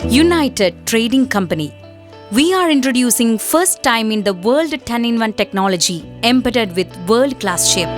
United Trading Company. We are introducing first time in the world 10-in-1 technology embedded with world-class chip.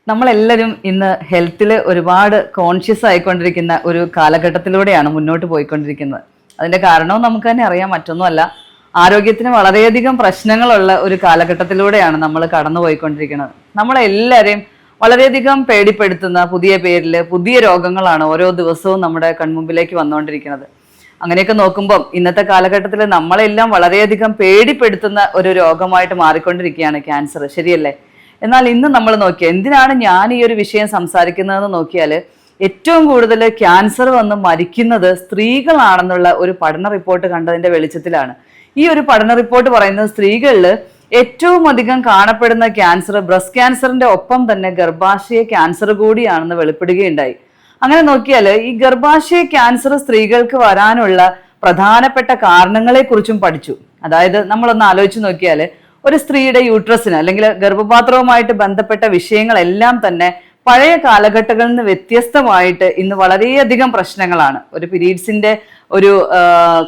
നമ്മളെല്ലാവരും ഇന്ന് ഹെൽത്തിൽ ഒരുപാട് conscious ആയിക്കൊണ്ടിരിക്കുന്ന ഒരു കാലഘട്ടത്തിലൂടെയാണ് മുന്നോട്ട് പോയിക്കൊണ്ടിരിക്കുന്നത്. അതിന്റെ കാരണവും നമുക്ക് തന്നെ അറിയാം, മറ്റൊന്നുമല്ല, ആരോഗ്യത്തിന് വളരെയധികം പ്രശ്നങ്ങളുള്ള ഒരു കാലഘട്ടത്തിലൂടെയാണ് നമ്മൾ കടന്നു പോയിക്കൊണ്ടിരിക്കുന്നത്. നമ്മളെല്ലാവരെയും വളരെയധികം പേടിപ്പെടുത്തുന്ന പുതിയ പേരിൽ പുതിയ രോഗങ്ങളാണ് ഓരോ ദിവസവും നമ്മുടെ കൺമുമ്പിലേക്ക് വന്നുകൊണ്ടിരിക്കുന്നത്. അങ്ങനെയൊക്കെ നോക്കുമ്പോൾ ഇന്നത്തെ കാലഘട്ടത്തിൽ നമ്മളെല്ലാം വളരെയധികം പേടിപ്പെടുത്തുന്ന ഒരു രോഗമായിട്ട് മാറിക്കൊണ്ടിരിക്കുകയാണ് ക്യാൻസർ, ശരിയല്ലേ? എന്നാൽ ഇന്ന് നമ്മൾ നോക്കിയാൽ എന്തിനാണ് ഞാൻ ഈ ഒരു വിഷയം സംസാരിക്കുന്നതെന്ന് നോക്കിയാൽ ഏറ്റവും കൂടുതൽ ക്യാൻസർ വന്ന് മരിക്കുന്നത് സ്ത്രീകളാണെന്നുള്ള ഒരു പഠന റിപ്പോർട്ട് കണ്ടതിന്റെ വെളിച്ചത്തിലാണ്. ഈ ഒരു പഠന റിപ്പോർട്ട് പറയുന്നത് സ്ത്രീകളിൽ ഏറ്റവും അധികം കാണപ്പെടുന്ന ക്യാൻസർ ബ്രസ്റ്റ് ക്യാൻസറിന്റെ ഒപ്പം തന്നെ ഗർഭാശയ ക്യാൻസർ കൂടിയാണെന്ന് വെളിപ്പെടുകയുണ്ടായി. അങ്ങനെ നോക്കിയാൽ ഈ ഗർഭാശയ ക്യാൻസർ സ്ത്രീകൾക്ക് വരാനുള്ള പ്രധാനപ്പെട്ട കാരണങ്ങളെ കുറിച്ചും പഠിച്ചു. അതായത് നമ്മളൊന്ന് ആലോചിച്ച് നോക്കിയാൽ ഒരു സ്ത്രീയുടെ യൂട്രസിന് അല്ലെങ്കിൽ ഗർഭപാത്രവുമായിട്ട് ബന്ധപ്പെട്ട വിഷയങ്ങളെല്ലാം തന്നെ പഴയ കാലഘട്ടങ്ങളിൽ നിന്ന് വ്യത്യസ്തമായിട്ട് ഇന്ന് വളരെയധികം പ്രശ്നങ്ങളാണ്. ഒരു പീരീഡ്സിന്റെ ഒരു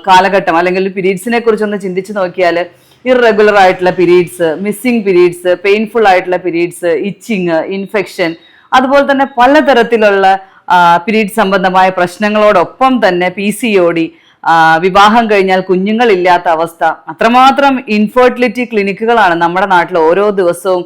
കാലഘട്ടം അല്ലെങ്കിൽ പീരീഡ്സിനെ കുറിച്ചൊന്ന് ചിന്തിച്ച് നോക്കിയാൽ ഇറഗുലർ ആയിട്ടുള്ള പീരീഡ്സ്, മിസ്സിംഗ് പീരീഡ്സ്, പെയിൻഫുൾ ആയിട്ടുള്ള പീരീഡ്സ്, ഇച്ചിങ്, ഇൻഫെക്ഷൻ, അതുപോലെ തന്നെ പലതരത്തിലുള്ള പീരീഡ് സംബന്ധമായ പ്രശ്നങ്ങളോടൊപ്പം തന്നെ PCOD, വിവാഹം കഴിഞ്ഞാൽ കുഞ്ഞുങ്ങളില്ലാത്ത അവസ്ഥ, അത്രമാത്രം ഇൻഫെർട്ടിലിറ്റി ക്ലിനിക്കുകളാണ് നമ്മുടെ നാട്ടിൽ ഓരോ ദിവസവും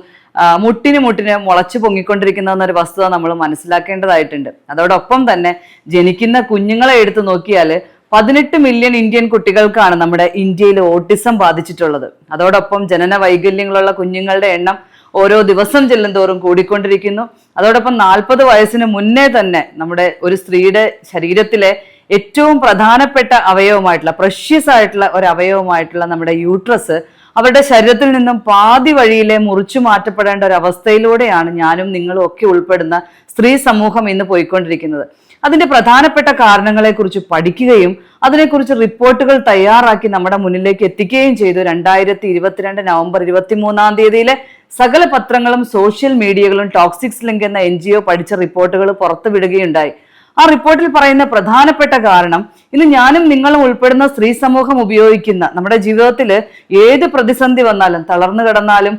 മുട്ടിന് മുളച്ചു പൊങ്ങിക്കൊണ്ടിരിക്കുന്നതെന്നൊരു വസ്തുത നമ്മൾ മനസ്സിലാക്കേണ്ടതായിട്ടുണ്ട്. അതോടൊപ്പം തന്നെ ജനിക്കുന്ന കുഞ്ഞുങ്ങളെ എടുത്തു നോക്കിയാൽ 18 മില്യൺ ഇന്ത്യൻ കുട്ടികൾക്കാണ് നമ്മുടെ ഇന്ത്യയിൽ ഓട്ടിസം ബാധിച്ചിട്ടുള്ളത്. അതോടൊപ്പം ജനന വൈകല്യങ്ങളുള്ള കുഞ്ഞുങ്ങളുടെ എണ്ണം ഓരോ ദിവസം ചെല്ലുന്തോറും കൂടിക്കൊണ്ടിരിക്കുന്നു. അതോടൊപ്പം 40 വയസ്സിന് മുന്നേ തന്നെ നമ്മുടെ ഒരു സ്ത്രീയുടെ ശരീരത്തിലെ ഏറ്റവും പ്രധാനപ്പെട്ട അവയവമായിട്ടുള്ള പ്രഷ്യസ് ആയിട്ടുള്ള ഒരു അവയവമായിട്ടുള്ള നമ്മുടെ യൂട്രസ് അവരുടെ ശരീരത്തിൽ നിന്നും പാതി വഴിയിലെ മുറിച്ചു മാറ്റപ്പെടേണ്ട ഒരു അവസ്ഥയിലൂടെയാണ് ഞാനും നിങ്ങളും ഒക്കെ ഉൾപ്പെടുന്ന സ്ത്രീ സമൂഹം ഇന്ന് പോയിക്കൊണ്ടിരിക്കുന്നത്. അതിന്റെ പ്രധാനപ്പെട്ട കാരണങ്ങളെ കുറിച്ച് പഠിക്കുകയും അതിനെക്കുറിച്ച് റിപ്പോർട്ടുകൾ തയ്യാറാക്കി നമ്മുടെ മുന്നിലേക്ക് എത്തിക്കുകയും ചെയ്തു. 2022 നവംബർ 23 സകല പത്രങ്ങളും സോഷ്യൽ മീഡിയകളും ടോക്സിക്സ് ലിങ്ക് എന്ന NGO പഠിച്ച റിപ്പോർട്ടുകൾ പുറത്തുവിടുകയുണ്ടായി. ആ റിപ്പോർട്ടിൽ പറയുന്ന പ്രധാനപ്പെട്ട കാരണം ഇന്ന് ഞാനും നിങ്ങളും ഉൾപ്പെടുന്ന സ്ത്രീ സമൂഹം ഉപയോഗിക്കുന്ന നമ്മുടെ ജീവിതത്തിൽ ഏത് പ്രതിസന്ധി വന്നാലും, തളർന്നു കിടന്നാലും,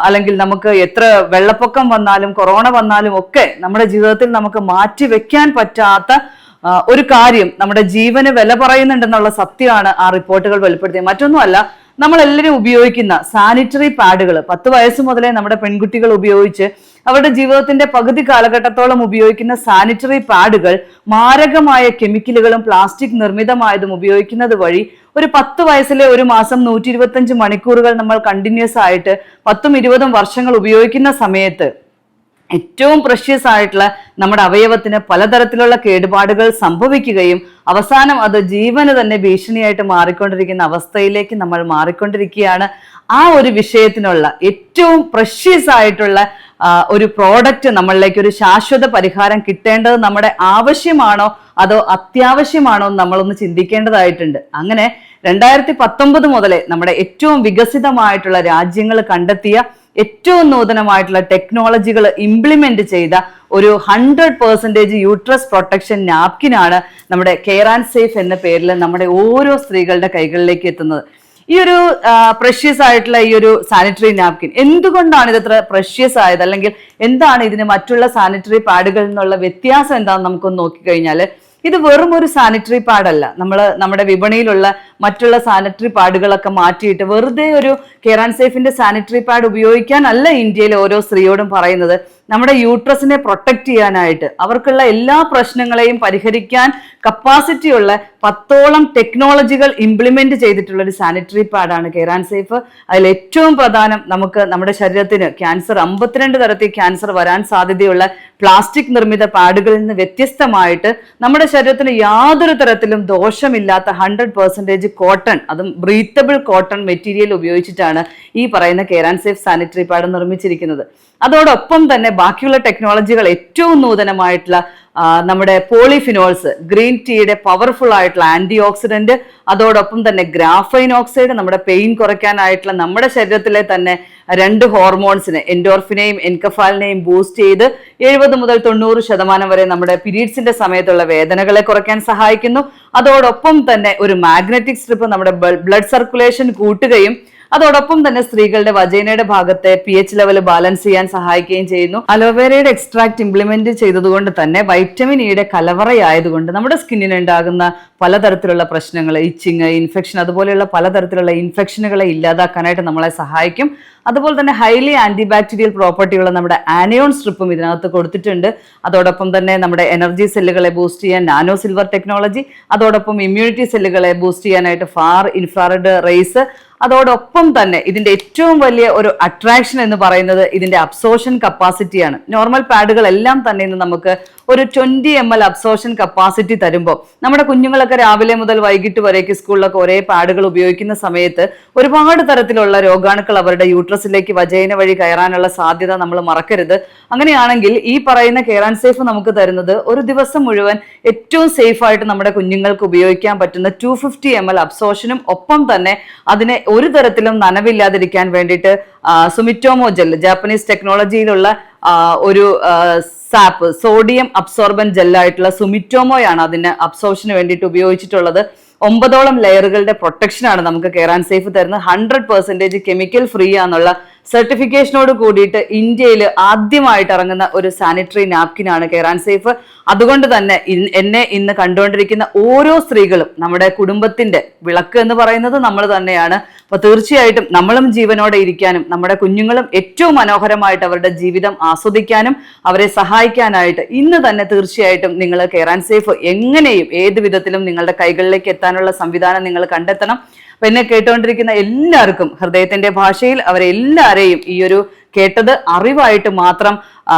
അല്ലെങ്കിൽ നമുക്ക് എത്ര വെള്ളപ്പൊക്കം വന്നാലും കൊറോണ വന്നാലും ഒക്കെ നമ്മുടെ ജീവിതത്തിൽ നമുക്ക് മാറ്റിവെക്കാൻ പറ്റാത്ത ഒരു കാര്യം നമ്മുടെ ജീവന് വില പറയുന്നുണ്ടെന്നുള്ള സത്യമാണ് ആ റിപ്പോർട്ടുകൾ വെളിപ്പെടുത്തിയത്. മറ്റൊന്നുമല്ല, നമ്മളെല്ലാവരും ഉപയോഗിക്കുന്ന സാനിറ്ററി പാഡുകൾ 10 വയസ്സ് മുതലേ നമ്മുടെ പെൺകുട്ടികൾ ഉപയോഗിച്ച് അവരുടെ ജീവിതത്തിന്റെ പകുതി കാലഘട്ടത്തോളം ഉപയോഗിക്കുന്ന സാനിറ്ററി പാഡുകൾ മാരകമായ കെമിക്കലുകളും പ്ലാസ്റ്റിക് നിർമ്മിതമായതും ഉപയോഗിക്കുന്നത് വഴി ഒരു 10 വയസ്സിലെ ഒരു മാസം 125 മണിക്കൂറുകൾ നമ്മൾ കണ്ടിന്യൂസ് ആയിട്ട് 10-20 വർഷങ്ങൾ ഉപയോഗിക്കുന്ന സമയത്ത് ഏറ്റവും പ്രഷ്യസ് ആയിട്ടുള്ള നമ്മുടെ അവയവത്തിന് പലതരത്തിലുള്ള കേടുപാടുകൾ സംഭവിക്കുകയും അവസാനം അത് ജീവന് തന്നെ ഭീഷണിയായിട്ട് മാറിക്കൊണ്ടിരിക്കുന്ന അവസ്ഥയിലേക്ക് നമ്മൾ മാറിക്കൊണ്ടിരിക്കുകയാണ്. ആ ഒരു വിഷയത്തിനുള്ള ഏറ്റവും പ്രഷ്യസ് ആയിട്ടുള്ള ഒരു പ്രോഡക്റ്റ് നമ്മളിലേക്ക് ഒരു ശാശ്വത പരിഹാരം കിട്ടേണ്ടത് നമ്മുടെ ആവശ്യമാണോ അതോ അത്യാവശ്യമാണോ എന്ന് നമ്മളൊന്ന് ചിന്തിക്കേണ്ടതായിട്ടുണ്ട്. അങ്ങനെ 2019 മുതലേ നമ്മുടെ ഏറ്റവും വികസിതമായിട്ടുള്ള രാജ്യങ്ങൾ കണ്ടെത്തിയ ഏറ്റവും നൂതനമായിട്ടുള്ള ടെക്നോളജികൾ ഇംപ്ലിമെന്റ് ചെയ്ത ഒരു 100% യൂട്രസ് പ്രൊട്ടക്ഷൻ നാപ്കിനാണ് നമ്മുടെ കെയർ ആൻഡ് സേഫ് എന്ന പേരിൽ നമ്മുടെ ഓരോ സ്ത്രീകളുടെ കൈകളിലേക്ക് എത്തുന്നത്. ഈ ഒരു പ്രഷ്യസ് ആയിട്ടുള്ള ഈ ഒരു സാനിറ്ററി നാപ്കിൻ എന്തുകൊണ്ടാണ് ഇത് ഇത്ര പ്രഷ്യസ് ആയത്, അല്ലെങ്കിൽ എന്താണ് ഇതിന് മറ്റുള്ള സാനിറ്ററി പാഡുകളിൽ നിന്നുള്ള വ്യത്യാസം എന്താണെന്ന് നമുക്കൊന്ന് നോക്കിക്കഴിഞ്ഞാൽ, ഇത് വെറും ഒരു സാനിറ്ററി പാഡല്ല. നമ്മുടെ വിപണിയിലുള്ള മറ്റുള്ള സാനിറ്ററി പാഡുകളൊക്കെ മാറ്റിയിട്ട് വെറുതെ ഒരു കെയർ ആൻഡ് സേഫിന്റെ സാനിറ്ററി പാഡ് ഉപയോഗിക്കാനല്ല ഇന്ത്യയിലെ ഓരോ സ്ത്രീയോടും പറയുന്നത്. നമ്മുടെ യൂട്രസിനെ പ്രൊട്ടക്ട് ചെയ്യാനായിട്ട്, അവർക്കുള്ള എല്ലാ പ്രശ്നങ്ങളെയും പരിഹരിക്കാൻ കപ്പാസിറ്റി ഉള്ള 10ഓളം ടെക്നോളജികൾ ഇംപ്ലിമെന്റ് ചെയ്തിട്ടുള്ള ഒരു സാനിറ്ററി പാഡാണ് കെയർ ആൻഡ് സേഫ്. അതിൽ ഏറ്റവും പ്രധാനം, നമുക്ക് നമ്മുടെ ശരീരത്തിന് ക്യാൻസർ 52 തരത്തിൽ ക്യാൻസർ വരാൻ സാധ്യതയുള്ള പ്ലാസ്റ്റിക് നിർമ്മിത പാഡുകളിൽ നിന്ന് വ്യത്യസ്തമായിട്ട് നമ്മുടെ ശരീരത്തിന് യാതൊരു തരത്തിലും ദോഷമില്ലാത്ത 100% കോട്ടൺ, അതും ബ്രീത്തബിൾ കോട്ടൺ മെറ്റീരിയൽ ഉപയോഗിച്ചിട്ടാണ് ഈ പറയുന്ന care and safe sanitary pad നിർമ്മിച്ചിരിക്കുന്നത്. അതോടൊപ്പം തന്നെ ബാക്കിയുള്ള ടെക്നോളജികൾ ഏറ്റവും നൂതനമായിട്ടുള്ള നമ്മുടെ പോളിഫിനോൾസ്, ഗ്രീൻ ടീയുടെ പവർഫുൾ ആയിട്ടുള്ള ആന്റി ഓക്സിഡന്റ്, അതോടൊപ്പം തന്നെ ഗ്രാഫൈൻ ഓക്സൈഡ്, നമ്മുടെ പെയിൻ കുറയ്ക്കാനായിട്ടുള്ള നമ്മുടെ ശരീരത്തിലെ തന്നെ 2 ഹോർമോൺസിനെ, എൻഡോർഫിനെയും എൻകഫാലിനെയും ബൂസ്റ്റ് ചെയ്ത് 70 മുതൽ 90% വരെ നമ്മുടെ പീരീഡ്സിന്റെ സമയത്തുള്ള വേദനകളെ കുറയ്ക്കാൻ സഹായിക്കുന്നു. അതോടൊപ്പം തന്നെ ഒരു മാഗ്നറ്റിക് സ്ട്രിപ്പ് നമ്മുടെ ബ്ലഡ് സർക്കുലേഷൻ കൂട്ടുകയും അതോടൊപ്പം തന്നെ സ്ത്രീകളുടെ വജൈനയുടെ ഭാഗത്തെ pH ലെവൽ ബാലൻസ് ചെയ്യാൻ സഹായിക്കുകയും ചെയ്യുന്നു. അലോവേരയുടെ എക്സ്ട്രാക്ട് ഇംപ്ലിമെന്റ് ചെയ്തതുകൊണ്ട് തന്നെ വൈറ്റമിൻ ഇയുടെ കലവറയായതുകൊണ്ട് നമ്മുടെ സ്കിന്നിന് ഉണ്ടാകുന്ന പലതരത്തിലുള്ള പ്രശ്നങ്ങൾ, ഇച്ചിങ്, ഇൻഫെക്ഷൻ, അതുപോലെയുള്ള പലതരത്തിലുള്ള ഇൻഫെക്ഷനുകളെ ഇല്ലാതാക്കാനായിട്ട് നമ്മളെ സഹായിക്കും. അതുപോലെ തന്നെ ഹൈലി ആന്റി ബാക്ടീരിയൽ പ്രോപ്പർട്ടിയുള്ള നമ്മുടെ ആനയോൺ സ്ട്രിപ്പും ഇതിനകത്ത് കൊടുത്തിട്ടുണ്ട്. അതോടൊപ്പം തന്നെ നമ്മുടെ എനർജി സെല്ലുകളെ ബൂസ്റ്റ് ചെയ്യാൻ നാനോ സിൽവർ ടെക്നോളജി, അതോടൊപ്പം ഇമ്മ്യൂണിറ്റി സെല്ലുകളെ ബൂസ്റ്റ് ചെയ്യാനായിട്ട് ഫാർ ഇൻഫ്രാറെഡ് റേസ്, അതോടൊപ്പം തന്നെ ഇതിന്റെ ഏറ്റവും വലിയ ഒരു അട്രാക്ഷൻ എന്ന് പറയുന്നത് ഇതിന്റെ അബ്സോർഷൻ കപ്പാസിറ്റിയാണ്. നോർമൽ പാഡുകളെല്ലാം തന്നെ ഇന്ന് നമുക്ക് ഒരു 20 ml അബ്സോർഷൻ കപ്പാസിറ്റി തരുമ്പോൾ നമ്മുടെ കുഞ്ഞുങ്ങളൊക്കെ രാവിലെ മുതൽ വൈകിട്ട് വരേക്ക് സ്കൂളിലൊക്കെ ഒരേ പാഡുകൾ ഉപയോഗിക്കുന്ന സമയത്ത് ഒരുപാട് തരത്തിലുള്ള രോഗാണുക്കൾ അവരുടെ യൂട്രസിലേക്ക് വജൈന വഴി കയറാനുള്ള സാധ്യത നമ്മൾ മറക്കരുത്. അങ്ങനെയാണെങ്കിൽ ഈ പറയുന്ന കെയർ ആൻഡ് സേഫ് നമുക്ക് തരുന്നത് ഒരു ദിവസം മുഴുവൻ ഏറ്റവും സേഫ് ആയിട്ട് നമ്മുടെ കുഞ്ഞുങ്ങൾക്ക് ഉപയോഗിക്കാൻ പറ്റുന്ന 250 ml അബ്സോർഷനും, ഒപ്പം തന്നെ അതിനെ ഒരു തരത്തിലും നനവില്ലാതിരിക്കാൻ വേണ്ടിയിട്ട് സുമിറ്റോമോ ജെൽ, ജാപ്പനീസ് ടെക്നോളജിയിലുള്ള ഒരു സാപ്പ്, സോഡിയം അബ്സോർബൻ ജെല്ലായിട്ടുള്ള സുമിറ്റോമോയാണ് അതിന് അബ്സോർഷന് വേണ്ടിയിട്ട് ഉപയോഗിച്ചിട്ടുള്ളത്. 9ഓളം ലെയറുകളുടെ പ്രൊട്ടക്ഷനാണ് നമുക്ക് കെയർ ആൻഡ് സേഫ് തരുന്നത്. 100% കെമിക്കൽ ഫ്രീ ആണെന്നുള്ള സർട്ടിഫിക്കേഷനോട് കൂടിയിട്ട് ഇന്ത്യയിൽ ആദ്യമായിട്ട് ഇറങ്ങുന്ന ഒരു സാനിറ്ററി നാപ്കിനാണ് കെയർ ആൻഡ് സേഫ്. അതുകൊണ്ട് തന്നെ എന്നെ ഇന്ന് കണ്ടുകൊണ്ടിരിക്കുന്ന ഓരോ സ്ത്രീകളും നമ്മുടെ കുടുംബത്തിന്റെ വിളക്ക് എന്ന് പറയുന്നത് നമ്മൾ തന്നെയാണ്. അപ്പൊ തീർച്ചയായിട്ടും നമ്മളും ജീവനോടെ ഇരിക്കാനും നമ്മുടെ കുഞ്ഞുങ്ങളും ഏറ്റവും മനോഹരമായിട്ട് അവരുടെ ജീവിതം ആസ്വദിക്കാനും അവരെ സഹായിക്കാനായിട്ട് ഇന്ന് തന്നെ തീർച്ചയായിട്ടും നിങ്ങൾ കെയർ ആൻഡ് സേഫ് എങ്ങനെയും ഏത് വിധത്തിലും നിങ്ങളുടെ കൈകളിലേക്ക് എത്താനുള്ള സംവിധാനം നിങ്ങൾ കണ്ടെത്തണം. അപ്പൊ എന്നെ കേട്ടുകൊണ്ടിരിക്കുന്ന എല്ലാവർക്കും ഹൃദയത്തിന്റെ ഭാഷയിൽ അവരെല്ലാരെയും ഈ ഒരു കേട്ടത് അറിവായിട്ട് മാത്രം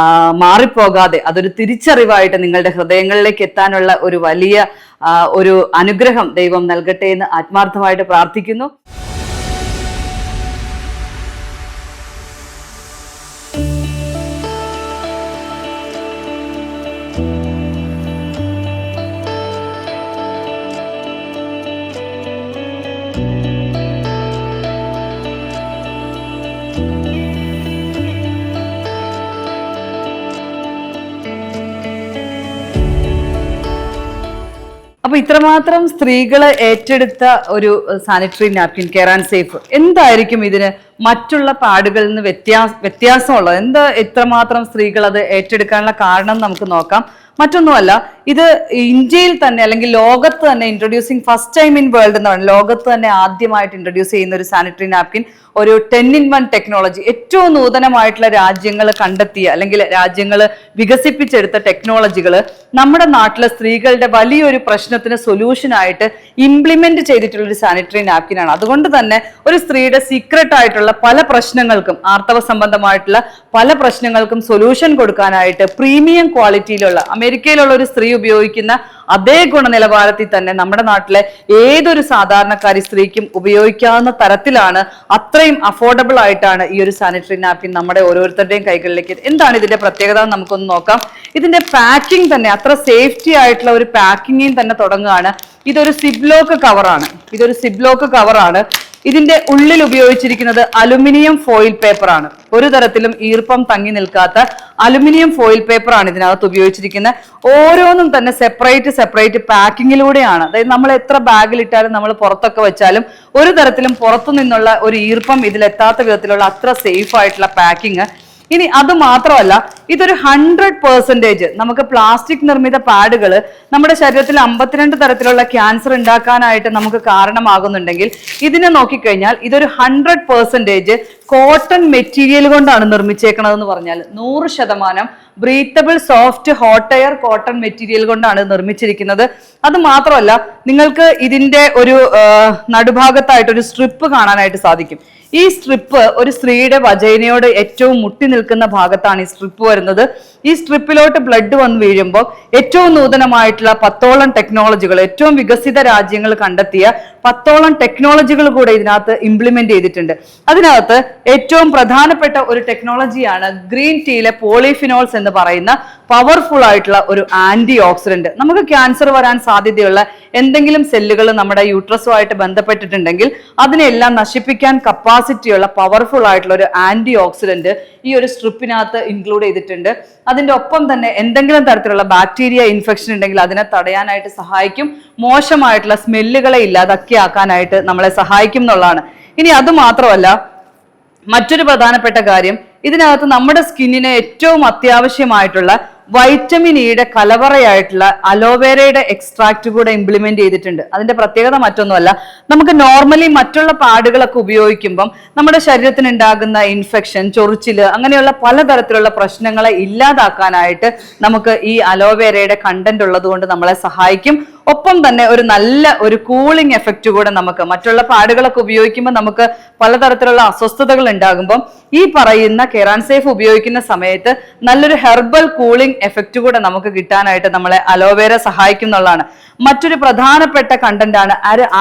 മാറിപ്പോകാതെ അതൊരു തിരിച്ചറിവായിട്ട് നിങ്ങളുടെ ഹൃദയങ്ങളിലേക്ക് എത്താനുള്ള ഒരു വലിയ ഒരു അനുഗ്രഹം ദൈവം നൽകട്ടെ എന്ന് ആത്മാർത്ഥമായിട്ട് പ്രാർത്ഥിക്കുന്നു. അപ്പൊ ഇത്രമാത്രം സ്ത്രീകള് ഏറ്റെടുത്ത ഒരു sanitary napkin care and safe എന്തായിരിക്കും ഇതിന് മറ്റുള്ള പാഡുകളിൽ നിന്ന് വ്യത്യാസമുള്ളത്? എന്താ ഇത്രമാത്രം സ്ത്രീകൾ അത് ഏറ്റെടുക്കാനുള്ള കാരണം നമുക്ക് നോക്കാം. മറ്റൊന്നുമല്ല, ഇത് ഇന്ത്യയിൽ തന്നെ അല്ലെങ്കിൽ ലോകത്ത് തന്നെ introducing first time in world എന്ന് പറയുന്നത്, ലോകത്ത് തന്നെ ആദ്യമായിട്ട് ഇൻട്രൊഡ്യൂസ് ചെയ്യുന്ന ഒരു സാനിറ്ററി നാപ്കിൻ, ഒരു 10-in-1 ടെക്നോളജി, ഏറ്റവും നൂതനമായിട്ടുള്ള രാജ്യങ്ങൾ കണ്ടെത്തിയ അല്ലെങ്കിൽ രാജ്യങ്ങൾ വികസിപ്പിച്ചെടുത്ത ടെക്നോളജികൾ നമ്മുടെ നാട്ടിലെ സ്ത്രീകളുടെ വലിയൊരു പ്രശ്നത്തിന് സൊല്യൂഷൻ ആയിട്ട് ഇംപ്ലിമെന്റ് ചെയ്തിട്ടുള്ള ഒരു സാനിറ്ററി നാപ്കിനാണ്. അതുകൊണ്ട് തന്നെ ഒരു സ്ത്രീയുടെ സീക്രട്ട് ആയിട്ടുള്ള സംബന്ധമായിട്ടുള്ള പല പ്രശ്നങ്ങൾക്കും, ആർത്തവ സംബന്ധമായിട്ടുള്ള പല പ്രശ്നങ്ങൾക്കും സൊല്യൂഷൻ കൊടുക്കാനായിട്ട് പ്രീമിയം ക്വാളിറ്റിയിലുള്ള, അമേരിക്കയിലുള്ള ഒരു സ്ത്രീ ഉപയോഗിക്കുന്ന അതേ ഗുണനിലവാരത്തിൽ തന്നെ നമ്മുടെ നാട്ടിലെ ഏതൊരു സാധാരണക്കാരി സ്ത്രീക്കും ഉപയോഗിക്കാവുന്ന തരത്തിലാണ്, അത്രയും അഫോർഡബിൾ ആയിട്ടാണ് ഈ ഒരു സാനിറ്ററി നാപ്കിൻ നമ്മുടെ ഓരോരുത്തരുടെയും കൈകളിലേക്ക്. എന്താണ് ഇതിന്റെ പ്രത്യേകത എന്ന് നമുക്കൊന്ന് നോക്കാം. ഇതിന്റെ പാക്കിംഗ് തന്നെ അത്ര സേഫ്റ്റി ആയിട്ടുള്ള ഒരു പാക്കിംഗിൽ തന്നെ തുടങ്ങുകയാണ്. ഇതൊരു സിബ്ലോക്ക് കവറാണ്. ഇതിന്റെ ഉള്ളിൽ ഉപയോഗിച്ചിരിക്കുന്നത് അലുമിനിയം ഫോയിൽ പേപ്പർ ആണ്. ഒരു തരത്തിലും ഈർപ്പം തങ്ങി നിൽക്കാത്ത അലുമിനിയം ഫോയിൽ പേപ്പർ ആണ് ഇതിനകത്ത് ഉപയോഗിച്ചിരിക്കുന്നത്. ഓരോന്നും തന്നെ സെപ്പറേറ്റ് പാക്കിങ്ങിലൂടെയാണ്. അതായത് നമ്മൾ എത്ര ബാഗിലിട്ടാലും നമ്മൾ പുറത്തൊക്കെ വെച്ചാലും ഒരു തരത്തിലും പുറത്തു നിന്നുള്ള ഒരു ഈർപ്പം ഇതിലെത്താത്ത വിധത്തിലുള്ള അത്ര സേഫ് ആയിട്ടുള്ള പാക്കിങ്. ഇനി അത് മാത്രമല്ല, ഇതൊരു 100% നമുക്ക് പ്ലാസ്റ്റിക് നിർമ്മിത പാഡുകൾ നമ്മുടെ ശരീരത്തിൽ 52 തരത്തിലുള്ള ക്യാൻസർ ഉണ്ടാക്കാനായിട്ട് നമുക്ക് കാരണമാകുന്നുണ്ടെങ്കിൽ ഇതിനെ നോക്കിക്കഴിഞ്ഞാൽ ഇതൊരു 100% കോട്ടൺ മെറ്റീരിയൽ കൊണ്ടാണ് നിർമ്മിച്ചേക്കണതെന്ന് പറഞ്ഞാൽ 100% breathable soft hot air cotton material കൊണ്ടാണ് നിർമ്മിച്ചിരിക്കുന്നത്. അത് മാത്രമല്ല, നിങ്ങൾക്ക് ഇതിന്റെ ഒരു നടുഭാഗത്തായിട്ട് ഒരു സ്ട്രിപ്പ് കാണാനായിട്ട് സാധിക്കും. ഈ സ്ട്രിപ്പ് ഒരു സ്ത്രീയുടെ വജൈനയോട് ഏറ്റവും മുട്ടി നിൽക്കുന്ന ഭാഗത്താണ് ഈ സ്ട്രിപ്പ് വരുന്നത്. ഈ സ്ട്രിപ്പിലോട്ട് ബ്ലഡ് വന്ന് വീഴുമ്പോൾ ഏറ്റവും നൂതനമായിട്ടുള്ള 10ഓളം ടെക്നോളജികൾ, ഏറ്റവും വികസിത രാജ്യങ്ങൾ കണ്ടെത്തിയ 10ഓളം ടെക്നോളജികൾ കൂടെ ഇതിനകത്ത് ഇംപ്ലിമെന്റ് ചെയ്തിട്ടുണ്ട്. അതിനകത്ത് ഏറ്റവും പ്രധാനപ്പെട്ട ഒരു ടെക്നോളജിയാണ് ഗ്രീൻ ടീയിലെ പോളിഫിനോൾസ് എന്ന് പറയുന്ന പവർഫുൾ ആയിട്ടുള്ള ഒരു ആന്റി ഓക്സിഡന്റ്. നമുക്ക് ക്യാൻസർ വരാൻ സാധ്യതയുള്ള എന്തെങ്കിലും സെല്ലുകൾ നമ്മുടെ യൂട്രസുമായിട്ട് ബന്ധപ്പെട്ടിട്ടുണ്ടെങ്കിൽ അതിനെല്ലാം നശിപ്പിക്കാൻ കപ്പാസിറ്റിയുള്ള പവർഫുൾ ആയിട്ടുള്ള ഒരു ആന്റി ഓക്സിഡന്റ് ഈ ഒരു സ്ട്രിപ്പിനകത്ത് ഇൻക്ലൂഡ് ചെയ്തിട്ടുണ്ട്. അതിന്റെ ഒപ്പം തന്നെ എന്തെങ്കിലും തരത്തിലുള്ള ബാക്ടീരിയ ഇൻഫെക്ഷൻ ഉണ്ടെങ്കിൽ അതിനെ തടയാനായിട്ട് സഹായിക്കും. മോശമായിട്ടുള്ള സ്മെല്ലുകളെ ഇല്ലാതാക്കിയാക്കാനായിട്ട് നമ്മളെ സഹായിക്കും എന്നുള്ളതാണ്. ഇനി അത് മാത്രമല്ല, മറ്റൊരു പ്രധാനപ്പെട്ട കാര്യം, ഇതിനകത്ത് നമ്മുടെ സ്കിന്നിന് ഏറ്റവും അത്യാവശ്യമായിട്ടുള്ള വൈറ്റമിൻ ഇയുടെ കലവറയായിട്ടുള്ള അലോവേരയുടെ എക്സ്ട്രാക്ട് കൂടെ ഇംപ്ലിമെന്റ് ചെയ്തിട്ടുണ്ട്. അതിന്റെ പ്രത്യേകത മറ്റൊന്നുമല്ല, നമുക്ക് നോർമലി മറ്റുള്ള പാഡുകളൊക്കെ ഉപയോഗിക്കുമ്പം നമ്മുടെ ശരീരത്തിന് ഉണ്ടാകുന്ന ഇൻഫെക്ഷൻ, ചൊറിച്ചില്, അങ്ങനെയുള്ള പലതരത്തിലുള്ള പ്രശ്നങ്ങളെ ഇല്ലാതാക്കാനായിട്ട് നമുക്ക് ഈ അലോവേരയുടെ കണ്ടന്റ് ഉള്ളത് കൊണ്ട് നമ്മളെ സഹായിക്കും. ഒപ്പം തന്നെ ഒരു നല്ല ഒരു കൂളിംഗ് എഫക്റ്റ് കൂടെ നമുക്ക്, മറ്റുള്ള പാഡുകളൊക്കെ ഉപയോഗിക്കുമ്പോൾ നമുക്ക് പലതരത്തിലുള്ള അസ്വസ്ഥതകൾ ഉണ്ടാകുമ്പം ഈ പറയുന്ന കെറാൻ സേഫ് ഉപയോഗിക്കുന്ന സമയത്ത് നല്ലൊരു ഹെർബൽ കൂളിംഗ് എഫക്റ്റ് കൂടെ നമുക്ക് കിട്ടാനായിട്ട് നമ്മളെ അലോവേര സഹായിക്കും എന്നുള്ളതാണ്. മറ്റൊരു പ്രധാനപ്പെട്ട കണ്ടന്റ് ആണ്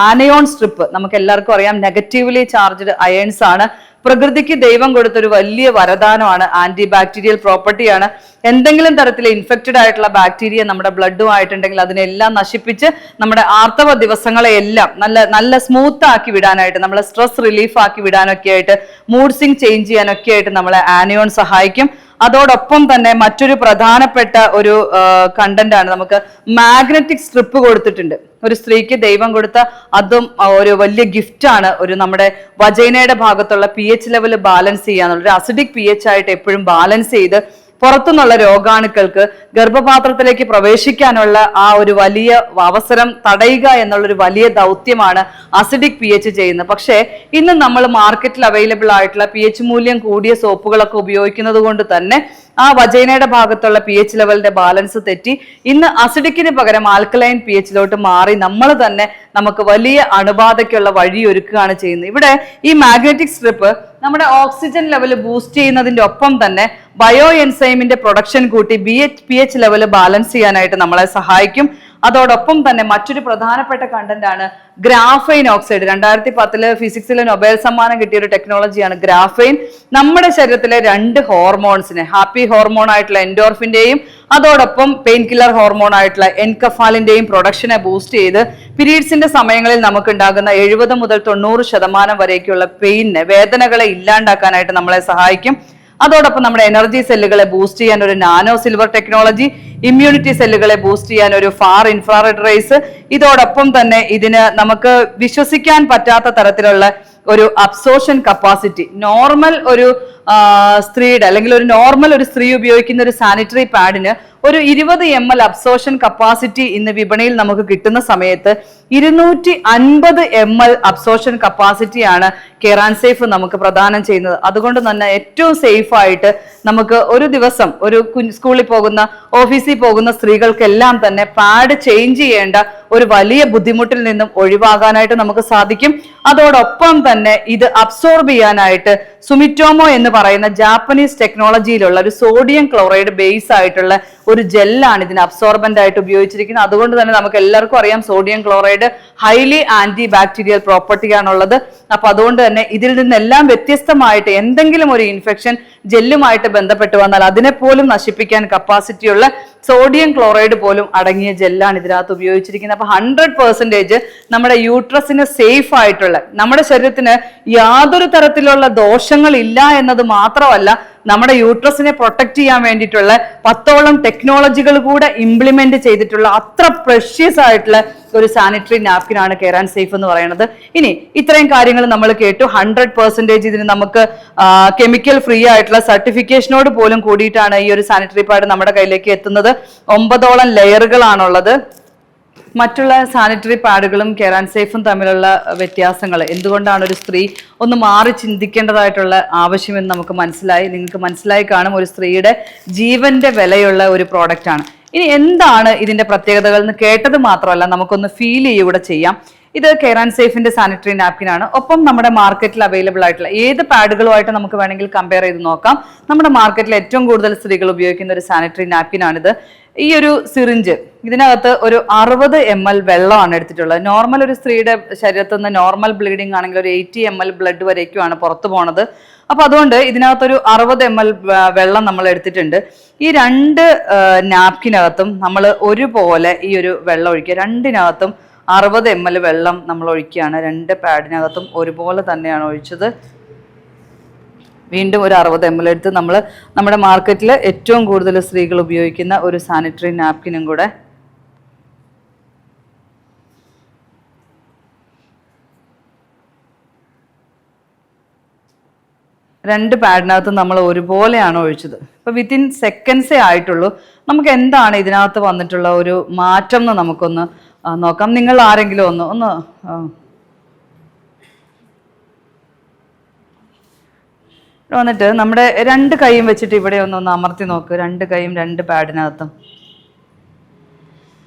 ആനയോൺ സ്ട്രിപ്പ്. നമുക്ക് എല്ലാവർക്കും അറിയാം, നെഗറ്റീവ്ലി ചാർജ്ഡ് അയൺസ് ആണ്. പ്രകൃതിക്ക് ദൈവം കൊടുത്തൊരു വലിയ വരദാനമാണ്, ആന്റി ബാക്ടീരിയൽ പ്രോപ്പർട്ടിയാണ്. എന്തെങ്കിലും തരത്തിൽ ഇൻഫെക്റ്റഡ് ആയിട്ടുള്ള ബാക്ടീരിയ നമ്മുടെ ബ്ലഡുമായിട്ടുണ്ടെങ്കിൽ അതിനെല്ലാം നശിപ്പിച്ച് നമ്മുടെ ആർത്തവ ദിവസങ്ങളെ എല്ലാം നല്ല സ്മൂത്ത് ആക്കി വിടാനായിട്ട്, നമ്മളെ സ്ട്രെസ് റിലീഫ് ആക്കി വിടാനൊക്കെ ആയിട്ട്, മൂഡ് സ്വിംഗ് ചേഞ്ച് ചെയ്യാനൊക്കെ ആയിട്ട് നമ്മളെ ആനയോൺ സഹായിക്കും. അതോടൊപ്പം തന്നെ മറ്റൊരു പ്രധാനപ്പെട്ട ഒരു കണ്ടന്റ് ആണ്, നമുക്ക് മാഗ്നറ്റിക് സ്ട്രിപ്പ് കൊടുത്തിട്ടുണ്ട്. ഒരു സ്ത്രീക്ക് ദൈവം കൊടുത്ത അതും ഒരു വലിയ ഗിഫ്റ്റ് ആണ്. ഒരു നമ്മുടെ വജൈനയുടെ ഭാഗത്തുള്ള pH ലെവൽ ബാലൻസ് ചെയ്യാന്നുള്ള ഒരു അസിഡിക് pH ആയിട്ട് എപ്പോഴും ബാലൻസ് ചെയ്ത് പുറത്തുനിന്നുള്ള രോഗാണുക്കൾക്ക് ഗർഭപാത്രത്തിലേക്ക് പ്രവേശിക്കാനുള്ള ആ ഒരു വലിയ അവസരം തടയുക എന്നുള്ളൊരു വലിയ ദൗത്യമാണ് അസിഡിക് pH ചെയ്യുന്നത്. പക്ഷേ ഇന്ന് നമ്മൾ മാർക്കറ്റിൽ അവൈലബിൾ ആയിട്ടുള്ള pH മൂല്യം കൂടിയ സോപ്പുകളൊക്കെ ഉപയോഗിക്കുന്നത് കൊണ്ട് തന്നെ ആ വജൈനയുടെ ഭാഗത്തുള്ള pH ലെവലിന്റെ ബാലൻസ് തെറ്റി ഇന്ന് അസിഡിക്കിന് പകരം ആൽക്കലൈൻ pHലോട്ട് മാറി നമ്മൾ തന്നെ നമുക്ക് വലിയ അണുബാധയ്ക്കുള്ള വഴി ഒരുക്കുകയാണ് ചെയ്യുന്നത്. ഇവിടെ ഈ മാഗ്നറ്റിക് സ്ട്രിപ്പ് നമ്മുടെ ഓക്സിജൻ ലെവൽ ബൂസ്റ്റ് ചെയ്യുന്നതിന്റെ ഒപ്പം തന്നെ ബയോ എൻസൈമിന്റെ പ്രൊഡക്ഷൻ കൂട്ടി pH ലെവൽ ബാലൻസ് ചെയ്യാനായിട്ട് നമ്മളെ സഹായിക്കും. അതോടൊപ്പം തന്നെ മറ്റൊരു പ്രധാനപ്പെട്ട കണ്ടന്റ് ആണ് ഗ്രാഫൈൻ ഓക്സൈഡ്. 2010 ഫിസിക്സിലെ നൊബേൽ സമ്മാനം കിട്ടിയ ഒരു ടെക്നോളജിയാണ് ഗ്രാഫൈൻ. നമ്മുടെ ശരീരത്തിലെ 2 ഹോർമോൺസിനെ, ഹാപ്പി ഹോർമോൺ ആയിട്ടുള്ള എൻഡോർഫിന്റെയും അതോടൊപ്പം പെയിൻ കില്ലർ ഹോർമോൺ ആയിട്ടുള്ള എൻകഫാലിന്റെയും പ്രൊഡക്ഷനെ ബൂസ്റ്റ് ചെയ്ത് പീരീഡ്സിന്റെ സമയങ്ങളിൽ നമുക്ക് ഉണ്ടാകുന്ന 70 മുതൽ 90% വരേക്കുള്ള പെയിനെ, വേദനകളെ ഇല്ലാണ്ടാക്കാനായിട്ട് നമ്മളെ സഹായിക്കും. അതോടൊപ്പം നമ്മുടെ എനർജി സെല്ലുകളെ ബൂസ്റ്റ് ചെയ്യാൻ ഒരു നാനോ സിൽവർ ടെക്നോളജി, ഇമ്മ്യൂണിറ്റി സെല്ലുകളെ ബൂസ്റ്റ് ചെയ്യാൻ ഒരു ഫാർ ഇൻഫ്രാറെഡ് റേസ്, ഇതോടൊപ്പം തന്നെ ഇതിന് നമുക്ക് വിശ്വസിക്കാൻ പറ്റാത്ത തരത്തിലുള്ള ഒരു അബ്സോർഷൻ കപ്പാസിറ്റി. നോർമൽ ഒരു സ്ത്രീയുടെ അല്ലെങ്കിൽ ഒരു നോർമൽ ഒരു സ്ത്രീ ഉപയോഗിക്കുന്ന ഒരു സാനിറ്ററി പാഡിന് ഒരു 20 ml അബ്സോർഷൻ കപ്പാസിറ്റി ഇന്ന് വിപണിയിൽ നമുക്ക് കിട്ടുന്ന സമയത്ത് 250 ml അബ്സോർഷൻ കപ്പാസിറ്റിയാണ് കെയർ സേഫ് നമുക്ക് പ്രദാനം ചെയ്യുന്നത്. അതുകൊണ്ട് തന്നെ ഏറ്റവും സേഫ് ആയിട്ട് നമുക്ക് ഒരു ദിവസം ഒരു സ്കൂളിൽ പോകുന്ന ഓഫീസിൽ പോകുന്ന സ്ത്രീകൾക്കെല്ലാം തന്നെ പാഡ് ചേഞ്ച് ചെയ്യേണ്ട ഒരു വലിയ ബുദ്ധിമുട്ടിൽ നിന്നും ഒഴിവാകാനായിട്ട് നമുക്ക് സാധിക്കും. അതോടൊപ്പം തന്നെ ഇത് അബ്സോർബ് ചെയ്യാനായിട്ട് സുമിറ്റോമോ എന്ന് പറയുന്ന ജാപ്പനീസ് ടെക്നോളജിയിലുള്ള ഒരു സോഡിയം ക്ലോറൈഡ് ബേസ് ആയിട്ടുള്ള ഒരു ജെല്ലാണ് ഇതിന് അബ്സോർബന്റ് ആയിട്ട് ഉപയോഗിച്ചിരിക്കുന്നത്. അതുകൊണ്ട് തന്നെ നമുക്ക് എല്ലാവർക്കും അറിയാം sodium chloride highly antibacterial പ്രോപ്പർട്ടിയാണുള്ളത്. അപ്പൊ അതുകൊണ്ട് തന്നെ ഇതിൽ നിന്നെല്ലാം വ്യത്യസ്തമായിട്ട് എന്തെങ്കിലും ഒരു ഇൻഫെക്ഷൻ ജെല്ലുമായിട്ട് ബന്ധപ്പെട്ട് വന്നാൽ അതിനെ പോലും നശിപ്പിക്കാൻ കപ്പാസിറ്റിയുള്ള സോഡിയം ക്ലോറൈഡ് പോലും അടങ്ങിയ ജെല്ലാണ് ഇതിനകത്ത് ഉപയോഗിച്ചിരിക്കുന്നത്. അപ്പൊ 100% നമ്മുടെ യൂട്രസിന് സേഫ് ആയിട്ടുള്ള, നമ്മുടെ ശരീരത്തിന് യാതൊരു തരത്തിലുള്ള ദോഷങ്ങൾ ഇല്ല എന്നത് മാത്രമല്ല, നമ്മുടെ യൂട്രസിനെ പ്രൊട്ടക്ട് ചെയ്യാൻ വേണ്ടിയിട്ടുള്ള 10ഓളം ടെക്നോളജികൾ കൂടെ ഇംപ്ലിമെന്റ് ചെയ്തിട്ടുള്ള അത്ര പ്രഷ്യസ് ആയിട്ടുള്ള ഒരു സാനിറ്ററി നാപ്കിൻ ആണ് കെയർ സേഫ് എന്ന് പറയുന്നത്. ഇനി ഇത്രയും കാര്യങ്ങൾ നമ്മൾ കേട്ടു. 100% ഇതിന് നമുക്ക് കെമിക്കൽ ഫ്രീ ആയിട്ടുള്ള സർട്ടിഫിക്കേഷനോട് പോലും കൂടിയിട്ടാണ് ഈ ഒരു സാനിറ്ററി പാഡ് നമ്മുടെ കയ്യിലേക്ക് എത്തുന്നത്. 9ഓളം ലെയറുകളാണുള്ളത്. മറ്റുള്ള സാനിറ്ററി പാഡുകളും കെയർ സേഫും തമ്മിലുള്ള വ്യത്യാസങ്ങൾ എന്തുകൊണ്ടാണ് ഒരു സ്ത്രീ ഒന്ന് മാറി ചിന്തിക്കേണ്ടതായിട്ടുള്ള ആവശ്യമെന്ന് നമുക്ക് മനസ്സിലായി. നിങ്ങൾക്ക് മനസ്സിലായി കാണും, ഒരു സ്ത്രീയുടെ ജീവന്റെ വിലയുള്ള ഒരു പ്രോഡക്റ്റ് ആണ്. ഇനി എന്താണ് ഇതിന്റെ പ്രത്യേകതകൾ എന്ന് കേട്ടത് മാത്രമല്ല, നമുക്കൊന്ന് ഫീൽ ചെയ്യുകൂടെ ചെയ്യാം. ഇത് കെയർ സേഫിന്റെ സാനിറ്ററി നാപ്കിൻ ആണ്. ഒപ്പം നമ്മുടെ മാർക്കറ്റിൽ അവൈലബിൾ ആയിട്ടുള്ള ഏത് പാഡുകളുമായിട്ട് നമുക്ക് വേണമെങ്കിൽ കമ്പയർ ചെയ്ത് നോക്കാം. നമ്മുടെ മാർക്കറ്റിൽ ഏറ്റവും കൂടുതൽ സ്ത്രീകൾ ഉപയോഗിക്കുന്ന ഒരു സാനിറ്ററി നാപ്കിൻ ആണിത്. ഈ ഒരു സിറിഞ്ച്, ഇതിനകത്ത് ഒരു 60 ml വെള്ളമാണ് എടുത്തിട്ടുള്ളത്. നോർമൽ ഒരു സ്ത്രീയുടെ ശരീരത്തിൽ നിന്ന് നോർമൽ ബ്ലീഡിംഗ് ആണെങ്കിൽ ഒരു 80 ml ബ്ലഡ് വരേക്കുമാണ് പുറത്തു പോണത്. അപ്പൊ അതുകൊണ്ട് ഇതിനകത്തൊരു 60 ml വെള്ളം നമ്മൾ എടുത്തിട്ടുണ്ട്. ഈ 2 നാപ്കിനകത്തും നമ്മൾ ഒരുപോലെ ഈ ഒരു വെള്ളം ഒഴിക്കുക. രണ്ടിനകത്തും 60 ml വെള്ളം നമ്മൾ ഒഴിക്കുകയാണ്. 2 പാഡിനകത്തും ഒരുപോലെ തന്നെയാണ് ഒഴിച്ചത്. വീണ്ടും ഒരു 60 ml എടുത്ത് നമ്മൾ നമ്മുടെ മാർക്കറ്റിൽ ഏറ്റവും കൂടുതൽ സ്ത്രീകൾ ഉപയോഗിക്കുന്ന ഒരു സാനിറ്ററി നാപ്കിനും കൂടെ രണ്ട് പാഡിനകത്ത് നമ്മൾ ഒരുപോലെയാണ് ഒഴിച്ചത്. ഇപ്പൊ വിത്തിൻ സെക്കൻഡ്സേ ആയിട്ടുള്ളൂ. നമുക്ക് എന്താണ് ഇതിനകത്ത് വന്നിട്ടുള്ള ഒരു മാറ്റം എന്ന് നമുക്കൊന്ന് നോക്കാം. നിങ്ങൾ ആരെങ്കിലും ഒന്ന് വന്നിട്ട് നമ്മുടെ 2 കൈയും വെച്ചിട്ട് ഇവിടെ ഒന്ന് അമർത്തി നോക്ക്. 2 കൈയും 2 പാഡിനകത്തും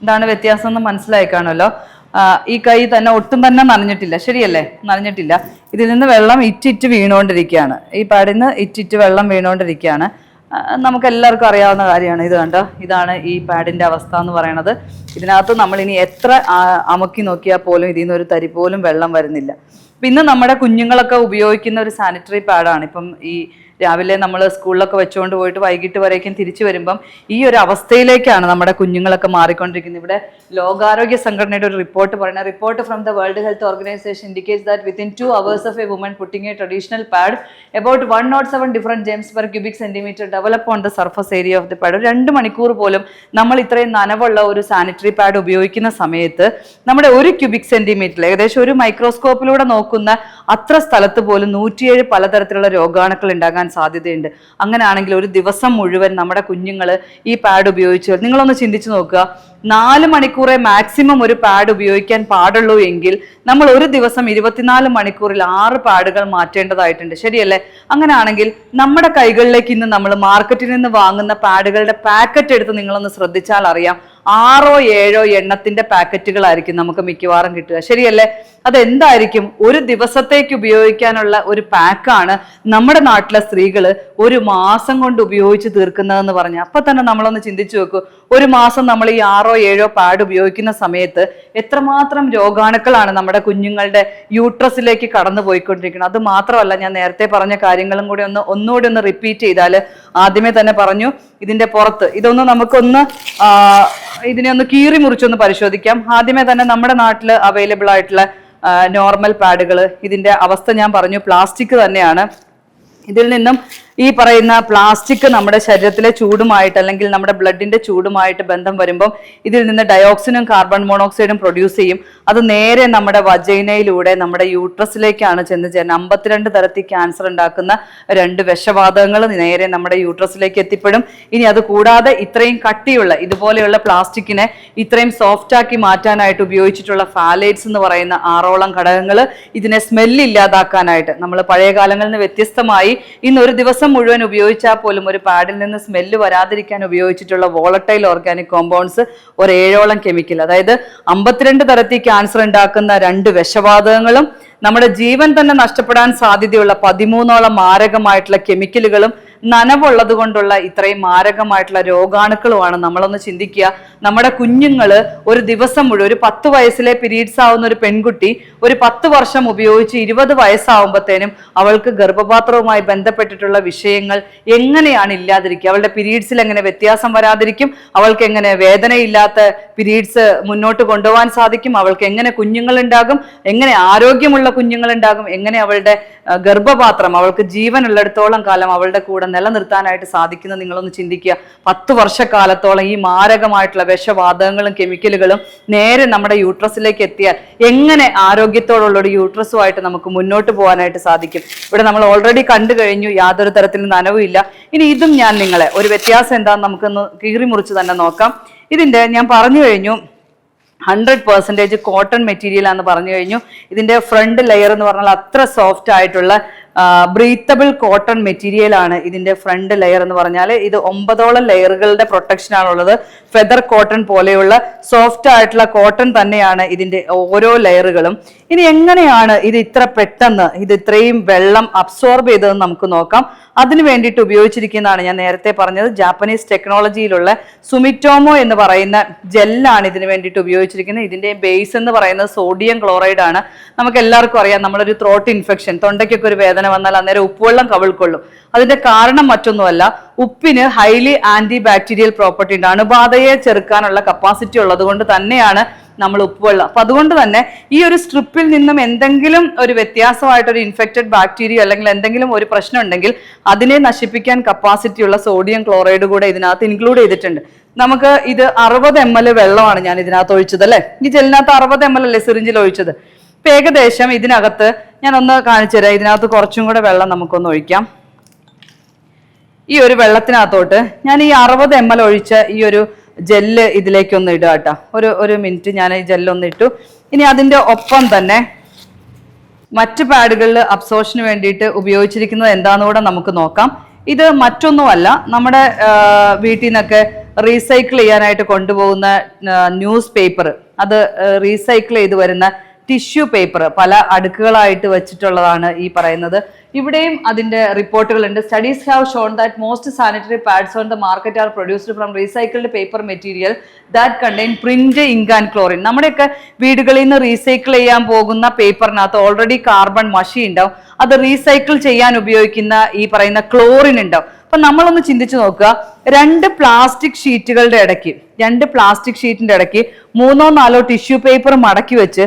എന്താണ് വ്യത്യാസം എന്ന് മനസ്സിലായി കാണുമല്ലോ. ഈ കൈ തന്നെ ഒട്ടും തന്നെ നനഞ്ഞിട്ടില്ല, ശരിയല്ലേ? നനഞ്ഞിട്ടില്ല. ഇതിൽ നിന്ന് വെള്ളം ഇറ്റിറ്റ് വീണുകൊണ്ടിരിക്കുകയാണ്. ഈ പാഡിൽ നിന്ന് ഇറ്റിറ്റ് വെള്ളം വീണുകൊണ്ടിരിക്കുകയാണ്. നമുക്ക് എല്ലാവർക്കും അറിയാവുന്ന കാര്യമാണ്. ഇത് കണ്ടോ, ഇതാണ് ഈ പാഡിന്റെ അവസ്ഥ എന്ന് പറയുന്നത്. ഇതിനകത്ത് നമ്മൾ ഇനി എത്ര അമുക്കി നോക്കിയാൽ പോലും ഇതിൽ നിന്ന് ഒരു തരി പോലും വെള്ളം വരുന്നില്ല. പിന്നെ നമ്മുടെ കുഞ്ഞുങ്ങളൊക്കെ ഉപയോഗിക്കുന്ന ഒരു സാനിറ്ററി പാഡാണ്. ഇപ്പം ഈ രാവിലെ നമ്മൾ സ്കൂളിലൊക്കെ വെച്ചുകൊണ്ട് പോയിട്ട് വൈകിട്ട് വരേക്കും തിരിച്ചു വരുമ്പം ഈ ഒരു അവസ്ഥയിലേക്കാണ് നമ്മുടെ കുഞ്ഞുങ്ങളൊക്കെ മാറിക്കൊണ്ടിരിക്കുന്നത്. ഇവിടെ ലോകാരോഗ്യ സംഘടനയുടെ ഒരു റിപ്പോർട്ട് പറയുന്ന report from the world health organisation indicates that within 2 hours of a woman putting a traditional pad about 107 different germs per cubic centimeter develop on the surface area of the pad. 2 മണിക്കൂർ പോലും നമ്മൾ ഇത്രയും നനവുള്ള ഒരു sanitary pad ഉപയോഗിക്കുന്ന സമയത്ത് നമ്മുടെ 1 cubic centimeter ഏകദേശം ഒരു മൈക്രോസ്കോപ്പിലൂടെ നോക്കുന്ന അത്ര സ്ഥലത്ത് പോലും 107 പലതരത്തിലുള്ള രോഗാണുക്കൾ ഉണ്ടാകാൻ സാധ്യതയുണ്ട്. അങ്ങനെയാണെങ്കിൽ ഒരു ദിവസം മുഴുവൻ നമ്മുടെ കുഞ്ഞുങ്ങൾ ഈ പാഡ് ഉപയോഗിച്ച് നിങ്ങളൊന്ന് ചിന്തിച്ചു നോക്കുക. 4 മണിക്കൂറേ മാക്സിമം ഒരു പാഡ് ഉപയോഗിക്കാൻ പാടുള്ളൂ എങ്കിൽ നമ്മൾ ഒരു ദിവസം 24 മണിക്കൂറിൽ 6 പാഡുകൾ മാറ്റേണ്ടതായിട്ടുണ്ട്, ശരിയല്ലേ? അങ്ങനെയാണെങ്കിൽ നമ്മുടെ കൈകളിലേക്ക് ഇന്ന് നമ്മൾ മാർക്കറ്റിൽ നിന്ന് വാങ്ങുന്ന പാഡുകളുടെ പാക്കറ്റ് എടുത്ത് നിങ്ങളൊന്ന് ശ്രദ്ധിച്ചാൽ അറിയാം, 6 7 എണ്ണത്തിന്റെ പാക്കറ്റുകളായിരിക്കും നമുക്ക് മിക്കവാറും കിട്ടുക, ശരിയല്ലേ? അതെന്തായിരിക്കും? ഒരു ദിവസത്തേക്ക് ഉപയോഗിക്കാനുള്ള ഒരു പാക്കാണ് നമ്മുടെ നാട്ടിലെ സ്ത്രീകൾ ഒരു മാസം കൊണ്ട് ഉപയോഗിച്ച് തീർക്കുന്നതെന്ന് പറഞ്ഞ അപ്പൊ തന്നെ നമ്മളൊന്ന് ചിന്തിച്ചു നോക്കൂ. ഒരു മാസം നമ്മൾ ഈ 6 7 പാഡ് ഉപയോഗിക്കുന്ന സമയത്ത് എത്രമാത്രം രോഗാണുക്കളാണ് നമ്മുടെ കുഞ്ഞുങ്ങളുടെ യൂട്രസിലേക്ക് കടന്നു പോയിക്കൊണ്ടിരിക്കുന്നത്. അത് മാത്രമല്ല, ഞാൻ നേരത്തെ പറഞ്ഞ കാര്യങ്ങളും കൂടി ഒന്നുകൂടി ഒന്ന് റിപ്പീറ്റ് ചെയ്താൽ, ആദ്യമേ തന്നെ പറഞ്ഞു ഇതിന്റെ പുറത്ത് ഇതൊന്ന് നമുക്കൊന്ന് ഇതിനെ ഒന്ന് കീറി മുറിച്ചൊന്ന് പരിശോധിക്കാം. ആദ്യമേ തന്നെ നമ്മുടെ നാട്ടിൽ അവൈലബിൾ ആയിട്ടുള്ള നോർമൽ പാഡുകൾ, ഇതിന്റെ അവസ്ഥ ഞാൻ പറഞ്ഞു പ്ലാസ്റ്റിക് തന്നെയാണ്. ഇതിൽ നിന്നും ഈ പറയുന്ന പ്ലാസ്റ്റിക് നമ്മുടെ ശരീരത്തിലെ ചൂടുമായിട്ട് അല്ലെങ്കിൽ നമ്മുടെ ബ്ലഡിന്റെ ചൂടുമായിട്ട് ബന്ധം വരുമ്പോൾ ഇതിൽ നിന്ന് ഡയോക്സിനും കാർബൺ മോണോക്സൈഡും പ്രൊഡ്യൂസ് ചെയ്യും. അത് നേരെ നമ്മുടെ വജൈനയിലൂടെ നമ്മുടെ യൂട്രസിലേക്കാണ് ചെന്ന് ചേരുന്നത്. 52 തരത്തിൽ ക്യാൻസർ ഉണ്ടാക്കുന്ന 2 വിഷവാതകങ്ങൾ നേരെ നമ്മുടെ യൂട്രസിലേക്ക് എത്തിപ്പെടും. ഇനി അത് കൂടാതെ ഇത്രയും കട്ടിയുള്ള ഇതുപോലെയുള്ള പ്ലാസ്റ്റിക്കിനെ ഇത്രയും സോഫ്റ്റ് ആക്കി മാറ്റാനായിട്ട് ഉപയോഗിച്ചിട്ടുള്ള ഫാലേറ്റ്സ് എന്ന് പറയുന്ന 6ഓളം ഘടകങ്ങൾ ഇതിനെ സ്മെല്ല് ഇല്ലാതാക്കാനായിട്ട്, നമ്മൾ പഴയ കാലങ്ങളിൽ നിന്ന് വ്യത്യസ്തമായി ഇന്ന് ഒരു ദിവസം മുഴുവൻ ഉപയോഗിച്ചാൽ പോലും ഒരു പാഡിൽ നിന്ന് സ്മെല്ല് വരാതിരിക്കാൻ ഉപയോഗിച്ചിട്ടുള്ള വോളട്ടൈൽ ഓർഗാനിക് കോമ്പൗണ്ട്സ് ഒരു 7ഓളം കെമിക്കൽ, അതായത് 52 തരത്തിൽ ക്യാൻസർ ഉണ്ടാക്കുന്ന 2 വിഷവാതകങ്ങളും നമ്മുടെ ജീവൻ തന്നെ നഷ്ടപ്പെടാൻ സാധ്യതയുള്ള 13ഓളം മാരകമായിട്ടുള്ള കെമിക്കലുകളും നനവുള്ളത് കൊണ്ടുള്ള ഇത്രയും മാരകമായിട്ടുള്ള രോഗാണുക്കളുമാണ്. നമ്മളൊന്ന് ചിന്തിക്കുക, നമ്മുടെ കുഞ്ഞുങ്ങള് ഒരു ദിവസം മുഴുവൻ, ഒരു 10 വയസ്സിലെ പീരീഡ്സ് ആവുന്ന ഒരു പെൺകുട്ടി ഒരു 10 വർഷം ഉപയോഗിച്ച് 20 വയസ്സാവുമ്പോഴത്തേനും അവൾക്ക് ഗർഭപാത്രവുമായി ബന്ധപ്പെട്ടിട്ടുള്ള വിഷയങ്ങൾ എങ്ങനെയാണ് ഇല്ലാതിരിക്കുക? അവളുടെ പീരീഡ്സിൽ എങ്ങനെ വ്യത്യാസം വരാതിരിക്കും? അവൾക്ക് എങ്ങനെ വേദനയില്ലാത്ത പീരീഡ്സ് മുന്നോട്ട് കൊണ്ടുപോകാൻ സാധിക്കും? അവൾക്ക് എങ്ങനെ കുഞ്ഞുങ്ങൾ ഉണ്ടാകും? എങ്ങനെ ആരോഗ്യമുള്ള കുഞ്ഞുങ്ങൾ ഉണ്ടാകും? എങ്ങനെ അവളുടെ ഗർഭപാത്രം അവൾക്ക് ജീവൻ ഉള്ളിടത്തോളം കാലം അവളുടെ കൂടെ നിലനിർത്താനായിട്ട് സാധിക്കുന്നത്? നിങ്ങളൊന്ന് ചിന്തിക്കുക. 10 വർഷക്കാലത്തോളം ഈ മാരകമായിട്ടുള്ള വിഷവാതകങ്ങളും കെമിക്കലുകളും നേരെ നമ്മുടെ യൂട്രസിലേക്ക് എത്തിയാൽ എങ്ങനെ ആരോഗ്യത്തോടുള്ള ഒരു യൂട്രസുമായിട്ട് നമുക്ക് മുന്നോട്ട് പോകാനായിട്ട് സാധിക്കും? ഇവിടെ നമ്മൾ ഓൾറെഡി കണ്ടു കഴിഞ്ഞു, യാതൊരു തരത്തിലും നനവുമില്ല. ഇനി ഇതും ഞാൻ നിങ്ങളെ ഒരു വ്യത്യാസം എന്താണെന്ന് നമുക്കൊന്ന് കീറി മുറിച്ച് തന്നെ നോക്കാം. ഇതിന്റെ ഞാൻ പറഞ്ഞു കഴിഞ്ഞു 100% കോട്ടൺ മെറ്റീരിയൽ ആണെന്ന് പറഞ്ഞു കഴിഞ്ഞു. ഇതിന്റെ ഫ്രണ്ട് ലെയർ എന്ന് പറഞ്ഞാൽ അത്ര സോഫ്റ്റ് ആയിട്ടുള്ള ബ്രീത്തബിൾ കോട്ടൺ മെറ്റീരിയൽ ആണ് ഇതിന്റെ ഫ്രണ്ട് ലെയർ എന്ന് പറഞ്ഞാൽ. ഇത് 9ഓളം ലെയറുകളുടെ പ്രൊട്ടക്ഷൻ ആണുള്ളത്. ഫെദർ കോട്ടൺ പോലെയുള്ള സോഫ്റ്റ് ആയിട്ടുള്ള കോട്ടൺ തന്നെയാണ് ഇതിന്റെ ഓരോ ലെയറുകളും. ഇനി എങ്ങനെയാണ് ഇത് ഇത്ര പെട്ടെന്ന് ഇത് ഇത്രയും വെള്ളം അബ്സോർബ് ചെയ്തതെന്ന് നമുക്ക് നോക്കാം. അതിന് വേണ്ടിയിട്ട് ഉപയോഗിച്ചിരിക്കുന്നതാണ് ഞാൻ നേരത്തെ പറഞ്ഞത്, ജാപ്പനീസ് ടെക്നോളജിയിലുള്ള സുമിറ്റോമോ എന്ന് പറയുന്ന ജെല്ലാണ് ഇതിന് വേണ്ടിയിട്ട് ഉപയോഗിച്ചിരിക്കുന്നത്. ഇതിന്റെ ബേസ് എന്ന് പറയുന്നത് സോഡിയം ക്ലോറൈഡ് ആണ്. നമുക്ക് എല്ലാവർക്കും അറിയാം, നമ്മളൊരു ത്രോട്ട് ഇൻഫെക്ഷൻ, തൊണ്ടയ്ക്കൊക്കെ ഒരു വേദന വന്നാൽ അന്നേരം ഉപ്പുവെള്ളം കവിൾക്കൊള്ളും. അതിന്റെ കാരണം മറ്റൊന്നുമല്ല, ഉപ്പിന് ഹൈലി ആന്റി ബാക്ടീരിയൽ പ്രോപ്പർട്ടി ഉണ്ട്. അണുബാധയെ ചെറുക്കാനുള്ള കപ്പാസിറ്റി ഉള്ളത് കൊണ്ട് തന്നെയാണ് നമ്മൾ ഉപ്പുവെള്ളം. അപ്പൊ അതുകൊണ്ട് തന്നെ ഈ ഒരു സ്ട്രിപ്പിൽ നിന്നും എന്തെങ്കിലും ഒരു വ്യത്യാസമായിട്ടൊരു ഇൻഫെക്റ്റഡ് ബാക്ടീരിയ അല്ലെങ്കിൽ എന്തെങ്കിലും ഒരു പ്രശ്നം ഉണ്ടെങ്കിൽ അതിനെ നശിപ്പിക്കാൻ കപ്പാസിറ്റി ഉള്ള സോഡിയം ക്ലോറൈഡ് കൂടെ ഇതിനകത്ത് ഇൻക്ലൂഡ് ചെയ്തിട്ടുണ്ട്. നമുക്ക് ഇത് 60 ml വെള്ളമാണ് ഞാൻ ഇതിനകത്ത് ഒഴിച്ചത് അല്ലെ. ഈ ജെല്ലിനകത്ത് 60 ml അല്ലേ സിറിഞ്ചിൽ ഒഴിച്ചത്. ഇപ്പൊ ഏകദേശം ഇതിനകത്ത് ഞാൻ ഒന്ന് കാണിച്ചു തരാം. ഇതിനകത്ത് കുറച്ചും കൂടെ വെള്ളം നമുക്കൊന്ന് ഒഴിക്കാം. ഈ ഒരു വെള്ളത്തിനകത്തോട്ട് ഞാൻ ഈ 60 ml ഒഴിച്ച ഈ ഒരു ജെല്ല് ഇതിലേക്കൊന്ന് ഇടുക കേട്ടോ. ഒരു മിനിറ്റ് ഞാൻ ഈ ജെല്ലൊന്ന് ഇട്ടു. ഇനി അതിന്റെ ഒപ്പം തന്നെ മറ്റ് പാഡുകളിൽ അബ്സോർഷന് വേണ്ടിയിട്ട് ഉപയോഗിച്ചിരിക്കുന്നത് എന്താണെന്ന് കൂടെ നമുക്ക് നോക്കാം. ഇത് മറ്റൊന്നുമല്ല, നമ്മുടെ വീട്ടിൽ നിന്നൊക്കെ റീസൈക്കിൾ ചെയ്യാനായിട്ട് കൊണ്ടുപോകുന്ന ന്യൂസ് പേപ്പർ, അത് റീസൈക്കിൾ ചെയ്ത് വരുന്ന ടിഷ്യൂ പേപ്പർ പല അടുക്കുകളായിട്ട് വെച്ചിട്ടുള്ളതാണ് ഈ പറയുന്നത്. ഇവിടെയും അതിന്റെ റിപ്പോർട്ടുകളുണ്ട്. Studies have shown that most sanitary pads on the market are produced from recycled paper material that contain print, ink and chlorine. നമ്മുടെയൊക്കെ വീടുകളിൽ നിന്ന് റീസൈക്കിൾ ചെയ്യാൻ പോകുന്ന പേപ്പറിനകത്ത് ഓൾറെഡി കാർബൺ മഷി ഉണ്ടാവും. അത് റീസൈക്കിൾ ചെയ്യാൻ ഉപയോഗിക്കുന്ന ഈ പറയുന്ന ക്ലോറിൻ ഉണ്ടാവും. അപ്പൊ നമ്മളൊന്ന് ചിന്തിച്ചു നോക്കുക, 2 പ്ലാസ്റ്റിക് ഷീറ്റുകളുടെ ഇടയ്ക്ക്, 2 പ്ലാസ്റ്റിക് ഷീറ്റിന്റെ ഇടയ്ക്ക് 3-4 ടിഷ്യൂ പേപ്പർ മടക്കി വെച്ച്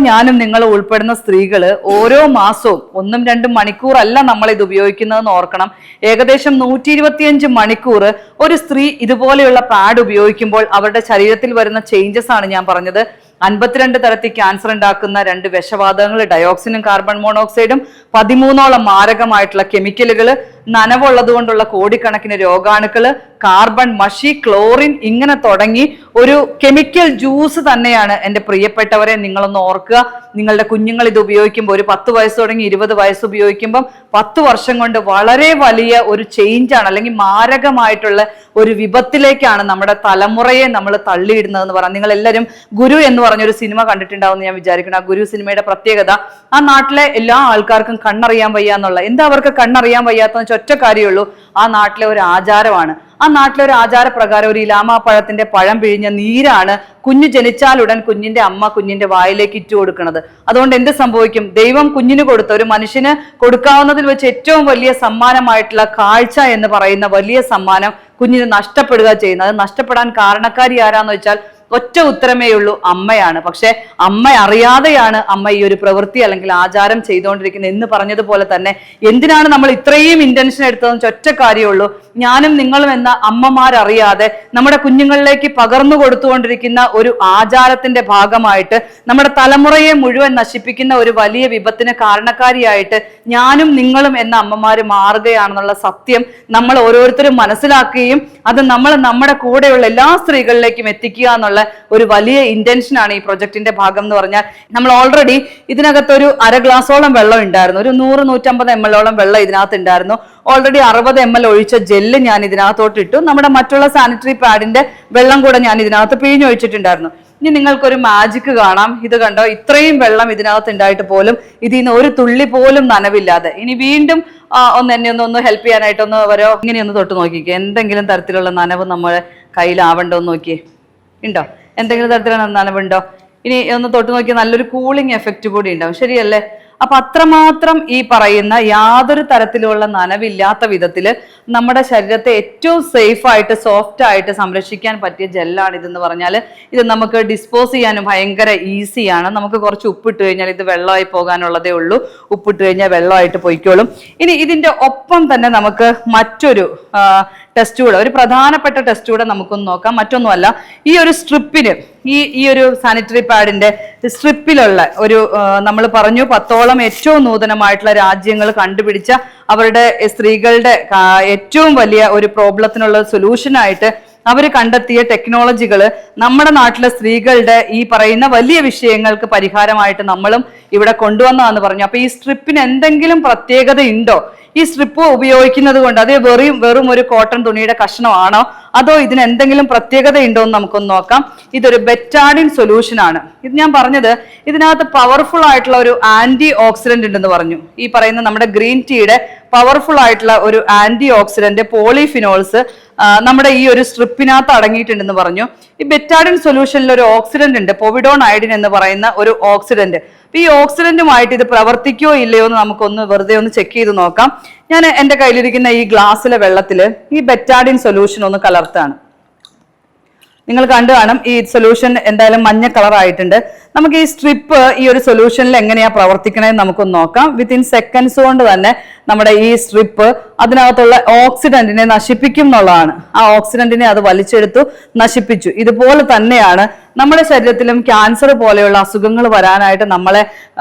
ഞാനും നിങ്ങളും ഉൾപ്പെടുന്ന സ്ത്രീകള് ഓരോ മാസവും 1-2 മണിക്കൂറല്ല നമ്മൾ ഇത് ഉപയോഗിക്കുന്നതെന്ന് ഓർക്കണം. ഏകദേശം 125 മണിക്കൂർ ഒരു സ്ത്രീ ഇതുപോലെയുള്ള പാഡ് ഉപയോഗിക്കുമ്പോൾ അവരുടെ ശരീരത്തിൽ വരുന്ന ചേഞ്ചസ് ആണ് ഞാൻ പറഞ്ഞത്. 52 തരത്തിൽ ക്യാൻസർ ഉണ്ടാക്കുന്ന 2 വിഷവാതകങ്ങൾ, ഡയോക്സിനും കാർബൺ മോണോക്സൈഡും, 13ഓളം മാരകമായിട്ടുള്ള കെമിക്കലുകൾ, നനവുള്ളത് കൊണ്ടുള്ള കോടിക്കണക്കിന് രോഗാണുക്കള്, കാർബൺ മഷി, ക്ലോറിൻ, ഇങ്ങനെ തുടങ്ങി ഒരു കെമിക്കൽ ജ്യൂസ് തന്നെയാണ്. എൻ്റെ പ്രിയപ്പെട്ടവരെ, നിങ്ങളൊന്ന് ഓർക്കുക, നിങ്ങളുടെ കുഞ്ഞുങ്ങൾ ഇത് ഉപയോഗിക്കുമ്പോൾ ഒരു 10 വയസ്സ് തുടങ്ങി 20 വയസ്സ് ഉപയോഗിക്കുമ്പം 10 വർഷം കൊണ്ട് വളരെ വലിയ ഒരു ചേഞ്ചാണ്, അല്ലെങ്കിൽ മാരകമായിട്ടുള്ള ഒരു വിപത്തിലേക്കാണ് നമ്മുടെ തലമുറയെ നമ്മൾ തള്ളിയിടുന്നതെന്ന് പറയാം. നിങ്ങൾ എല്ലാവരും ഗുരു എന്ന് പറഞ്ഞൊരു സിനിമ കണ്ടിട്ടുണ്ടാവും ഞാൻ വിചാരിക്കണം. ആ ഗുരു സിനിമയുടെ പ്രത്യേകത, ആ നാട്ടിലെ എല്ലാ ആൾക്കാർക്കും കണ്ണറിയാൻ വയ്യാന്നുള്ള, എന്താ അവർക്ക് കണ്ണറിയാൻ വയ്യാത്തതെന്ന് ഒറ്റ കാര്യമുള്ളൂ, ആ നാട്ടിലെ ഒരു ആചാരമാണ്. ആ നാട്ടിലെ ഒരു ആചാരപ്രകാരം ഒരു ഇലാമാപ്പഴത്തിന്റെ പഴം പിഴിഞ്ഞ നീരാണ് കുഞ്ഞു ജനിച്ചാലുടൻ കുഞ്ഞിന്റെ അമ്മ കുഞ്ഞിന്റെ വായിലേക്ക് ഇറ്റു കൊടുക്കുന്നത്. അതുകൊണ്ട് എന്ത് സംഭവിക്കും? ദൈവം കുഞ്ഞിന് കൊടുത്ത, ഒരു മനുഷ്യന് കൊടുക്കാവുന്നതിൽ വെച്ച് ഏറ്റവും വലിയ സമ്മാനമായിട്ടുള്ള കാഴ്ച എന്ന് പറയുന്ന വലിയ സമ്മാനം കുഞ്ഞിന് നഷ്ടപ്പെടുക ചെയ്യുന്നത്. അത് നഷ്ടപ്പെടാൻ കാരണക്കാരി ആരാന്ന് വെച്ചാൽ ഒറ്റ ഉത്തരമേ ഉള്ളൂ, അമ്മയാണ്. പക്ഷെ അമ്മ അറിയാതെയാണ് അമ്മ ഈ ഒരു പ്രവൃത്തി അല്ലെങ്കിൽ ആചാരം ചെയ്തുകൊണ്ടിരിക്കുന്നത് എന്ന് പറഞ്ഞതുപോലെ തന്നെ എന്തിനാണ് നമ്മൾ ഇത്രയും ഇന്റൻഷൻ എടുത്തതെന്ന് ഒറ്റ കാര്യമുള്ളൂ, ഞാനും നിങ്ങളും എന്ന അമ്മമാരറിയാതെ നമ്മുടെ കുഞ്ഞുങ്ങളിലേക്ക് പകർന്നു കൊടുത്തുകൊണ്ടിരിക്കുന്ന ഒരു ആചാരത്തിന്റെ ഭാഗമായിട്ട് നമ്മുടെ തലമുറയെ മുഴുവൻ നശിപ്പിക്കുന്ന ഒരു വലിയ വിപത്തിന് കാരണക്കാരിയായിട്ട് ഞാനും നിങ്ങളും എന്ന അമ്മമാര് മാറുകയാണെന്നുള്ള സത്യം നമ്മൾ ഓരോരുത്തരും മനസ്സിലാക്കുകയും അത് നമ്മൾ നമ്മുടെ കൂടെയുള്ള എല്ലാ സ്ത്രീകളിലേക്കും എത്തിക്കുക എന്നുള്ള ഒരു വലിയ ഇന്റൻഷനാണ് ഈ പ്രൊജക്ടിന്റെ ഭാഗം എന്ന് പറഞ്ഞാൽ. നമ്മൾ ഓൾറെഡി ഇതിനകത്ത് ഒരു 1/2 ഗ്ലാസോളം വെള്ളം ഉണ്ടായിരുന്നു, ഒരു 100-150 ml വെള്ളം ഇതിനകത്ത് ഉണ്ടായിരുന്നു. ഓൾറെഡി 60 ml ഒഴിച്ച ജെല്ല് ഞാൻ ഇതിനകത്തോട്ട് ഇട്ടു. നമ്മുടെ മറ്റുള്ള സാനിറ്ററി പാഡിന്റെ വെള്ളം കൂടെ ഞാൻ ഇതിനകത്ത് പിഴിഞ്ഞൊഴിച്ചിട്ടുണ്ടായിരുന്നു. ഇനി നിങ്ങൾക്കൊരു മാജിക് കാണാം. ഇത് കണ്ടോ, ഇത്രയും വെള്ളം ഇതിനകത്ത് ഉണ്ടായിട്ട് പോലും ഇതിൽ നിന്ന് ഒരു തുള്ളി പോലും നനവില്ലാതെ. ഇനി വീണ്ടും എന്നെ ഒന്ന് ഹെൽപ്പ് ചെയ്യാനായിട്ട് ഒന്ന് വരോ, ഇങ്ങനെയൊന്ന് തൊട്ട് നോക്കിക്കേ, എന്തെങ്കിലും തരത്തിലുള്ള നനവ് നമ്മുടെ കയ്യിലാവണ്ടോ എന്ന് നോക്കിയേ, ഉണ്ടോ? എന്തെങ്കിലും തരത്തിലുള്ള നനവുണ്ടോ? ഇനി ഒന്ന് തൊട്ട് നോക്കിയാൽ നല്ലൊരു കൂളിംഗ് എഫക്റ്റ് കൂടി ഉണ്ടാവും, ശരിയല്ലേ? അപ്പൊ അത്രമാത്രം ഈ പറയുന്ന യാതൊരു തരത്തിലുള്ള നനവില്ലാത്ത വിധത്തില് നമ്മുടെ ശരീരത്തെ ഏറ്റവും സേഫ് ആയിട്ട് സോഫ്റ്റ് ആയിട്ട് സംരക്ഷിക്കാൻ പറ്റിയ ജെല്ലാണ് ഇതെന്ന് പറഞ്ഞാൽ. ഇത് നമുക്ക് ഡിസ്പോസ് ചെയ്യാനും ഭയങ്കര ഈസിയാണ്. നമുക്ക് കുറച്ച് ഉപ്പിട്ട് കഴിഞ്ഞാൽ ഇത് വെള്ളമായി പോകാനുള്ളതേ ഉള്ളൂ. ഉപ്പിട്ട് കഴിഞ്ഞാൽ വെള്ളമായിട്ട് പൊയ്ക്കോളും. ഇനി ഇതിന്റെ ഒപ്പം തന്നെ നമുക്ക് മറ്റൊരു ടെസ്റ്റ് കൂടെ, ഒരു പ്രധാനപ്പെട്ട ടെസ്റ്റ് കൂടെ നമുക്കൊന്ന് നോക്കാം. മറ്റൊന്നുമല്ല, ഈ ഒരു സ്ട്രിപ്പിന്, ഈ ഒരു സാനിറ്ററി പാഡിന്റെ സ്ട്രിപ്പിലുള്ള ഒരു നമ്മൾ പറഞ്ഞു 10ഓളം ഏറ്റവും നൂതനമായിട്ടുള്ള രാജ്യങ്ങൾ കണ്ടുപിടിച്ച അവരുടെ സ്ത്രീകളുടെ ഏറ്റവും വലിയ ഒരു പ്രോബ്ലത്തിനുള്ള സൊല്യൂഷനായിട്ട് അവർ കണ്ടെത്തിയ ടെക്നോളജികൾ നമ്മുടെ നാട്ടിലെ സ്ത്രീകളുടെ ഈ പറയുന്ന വലിയ വിഷയങ്ങൾക്ക് പരിഹാരമായിട്ട് നമ്മളും ഇവിടെ കൊണ്ടുവന്നതാന്ന് പറഞ്ഞു. അപ്പൊ ഈ സ്ട്രിപ്പിന് എന്തെങ്കിലും പ്രത്യേകത ഉണ്ടോ? ഈ സ്ട്രിപ്പ് ഉപയോഗിക്കുന്നത് കൊണ്ട് അത് വെറും ഒരു കോട്ടൺ തുണിയുടെ കഷ്ണമാണോ, അതോ ഇതിന് എന്തെങ്കിലും പ്രത്യേകത ഉണ്ടോ എന്ന് നമുക്കൊന്ന് നോക്കാം. ഇതൊരു ബെറ്റാഡിൻ സൊല്യൂഷൻ ആണ്. ഇത് ഞാൻ പറഞ്ഞത് ഇതിനകത്ത് പവർഫുൾ ആയിട്ടുള്ള ഒരു ആന്റി ഓക്സിഡന്റ് ഉണ്ടെന്ന് പറഞ്ഞു. ഈ പറയുന്ന നമ്മുടെ ഗ്രീൻ ടീയുടെ പവർഫുൾ ആയിട്ടുള്ള ഒരു ആന്റി ഓക്സിഡന്റ് പോളിഫിനോൾസ് നമ്മുടെ ഈ ഒരു സ്ട്രിപ്പിനകത്ത് അടങ്ങിയിട്ടുണ്ടെന്ന് പറഞ്ഞു. ഈ ബെറ്റാഡിൻ സൊല്യൂഷനിൽ ഒരു ഓക്സിഡന്റ് ഉണ്ട്, പോവിഡോൺ അയഡിൻ എന്ന് പറയുന്ന ഒരു ഓക്സിഡന്റ്. ഈ ഓക്സിഡന്റുമായിട്ട് ഇത് പ്രവർത്തിക്കോ ഇല്ലയോ എന്ന് നമുക്കൊന്ന് വെറുതെ ഒന്ന് ചെക്ക് ചെയ്ത് നോക്കാം. ഞാൻ എൻ്റെ കയ്യിലിരിക്കുന്ന ഈ ഗ്ലാസ്സിലെ വെള്ളത്തിൽ ഈ ബെറ്റാഡിൻ സൊല്യൂഷൻ ഒന്ന് കലർത്താണ്. നിങ്ങൾ കണ്ടു കാണും, ഈ സൊല്യൂഷൻ എന്തായാലും മഞ്ഞ കളർ ആയിട്ടുണ്ട്. നമുക്ക് ഈ സ്ട്രിപ്പ് ഈ ഒരു സൊല്യൂഷനിൽ എങ്ങനെയാ പ്രവർത്തിക്കണേന്ന് നമുക്കൊന്ന് നോക്കാം. വിത്തിൻ സെക്കൻഡ്സ് കൊണ്ട് തന്നെ നമ്മുടെ ഈ സ്ട്രിപ്പ് അതിനകത്തുള്ള ഓക്സിഡന്റിനെ നശിപ്പിക്കും എന്നുള്ളതാണ്. ആ ഓക്സിഡന്റിനെ അത് വലിച്ചെടുത്തു, നശിപ്പിച്ചു. ഇതുപോലെ തന്നെയാണ് നമ്മുടെ ശരീരത്തിലും ക്യാൻസർ പോലെയുള്ള അസുഖങ്ങൾ വരാനായിട്ട് നമ്മളെ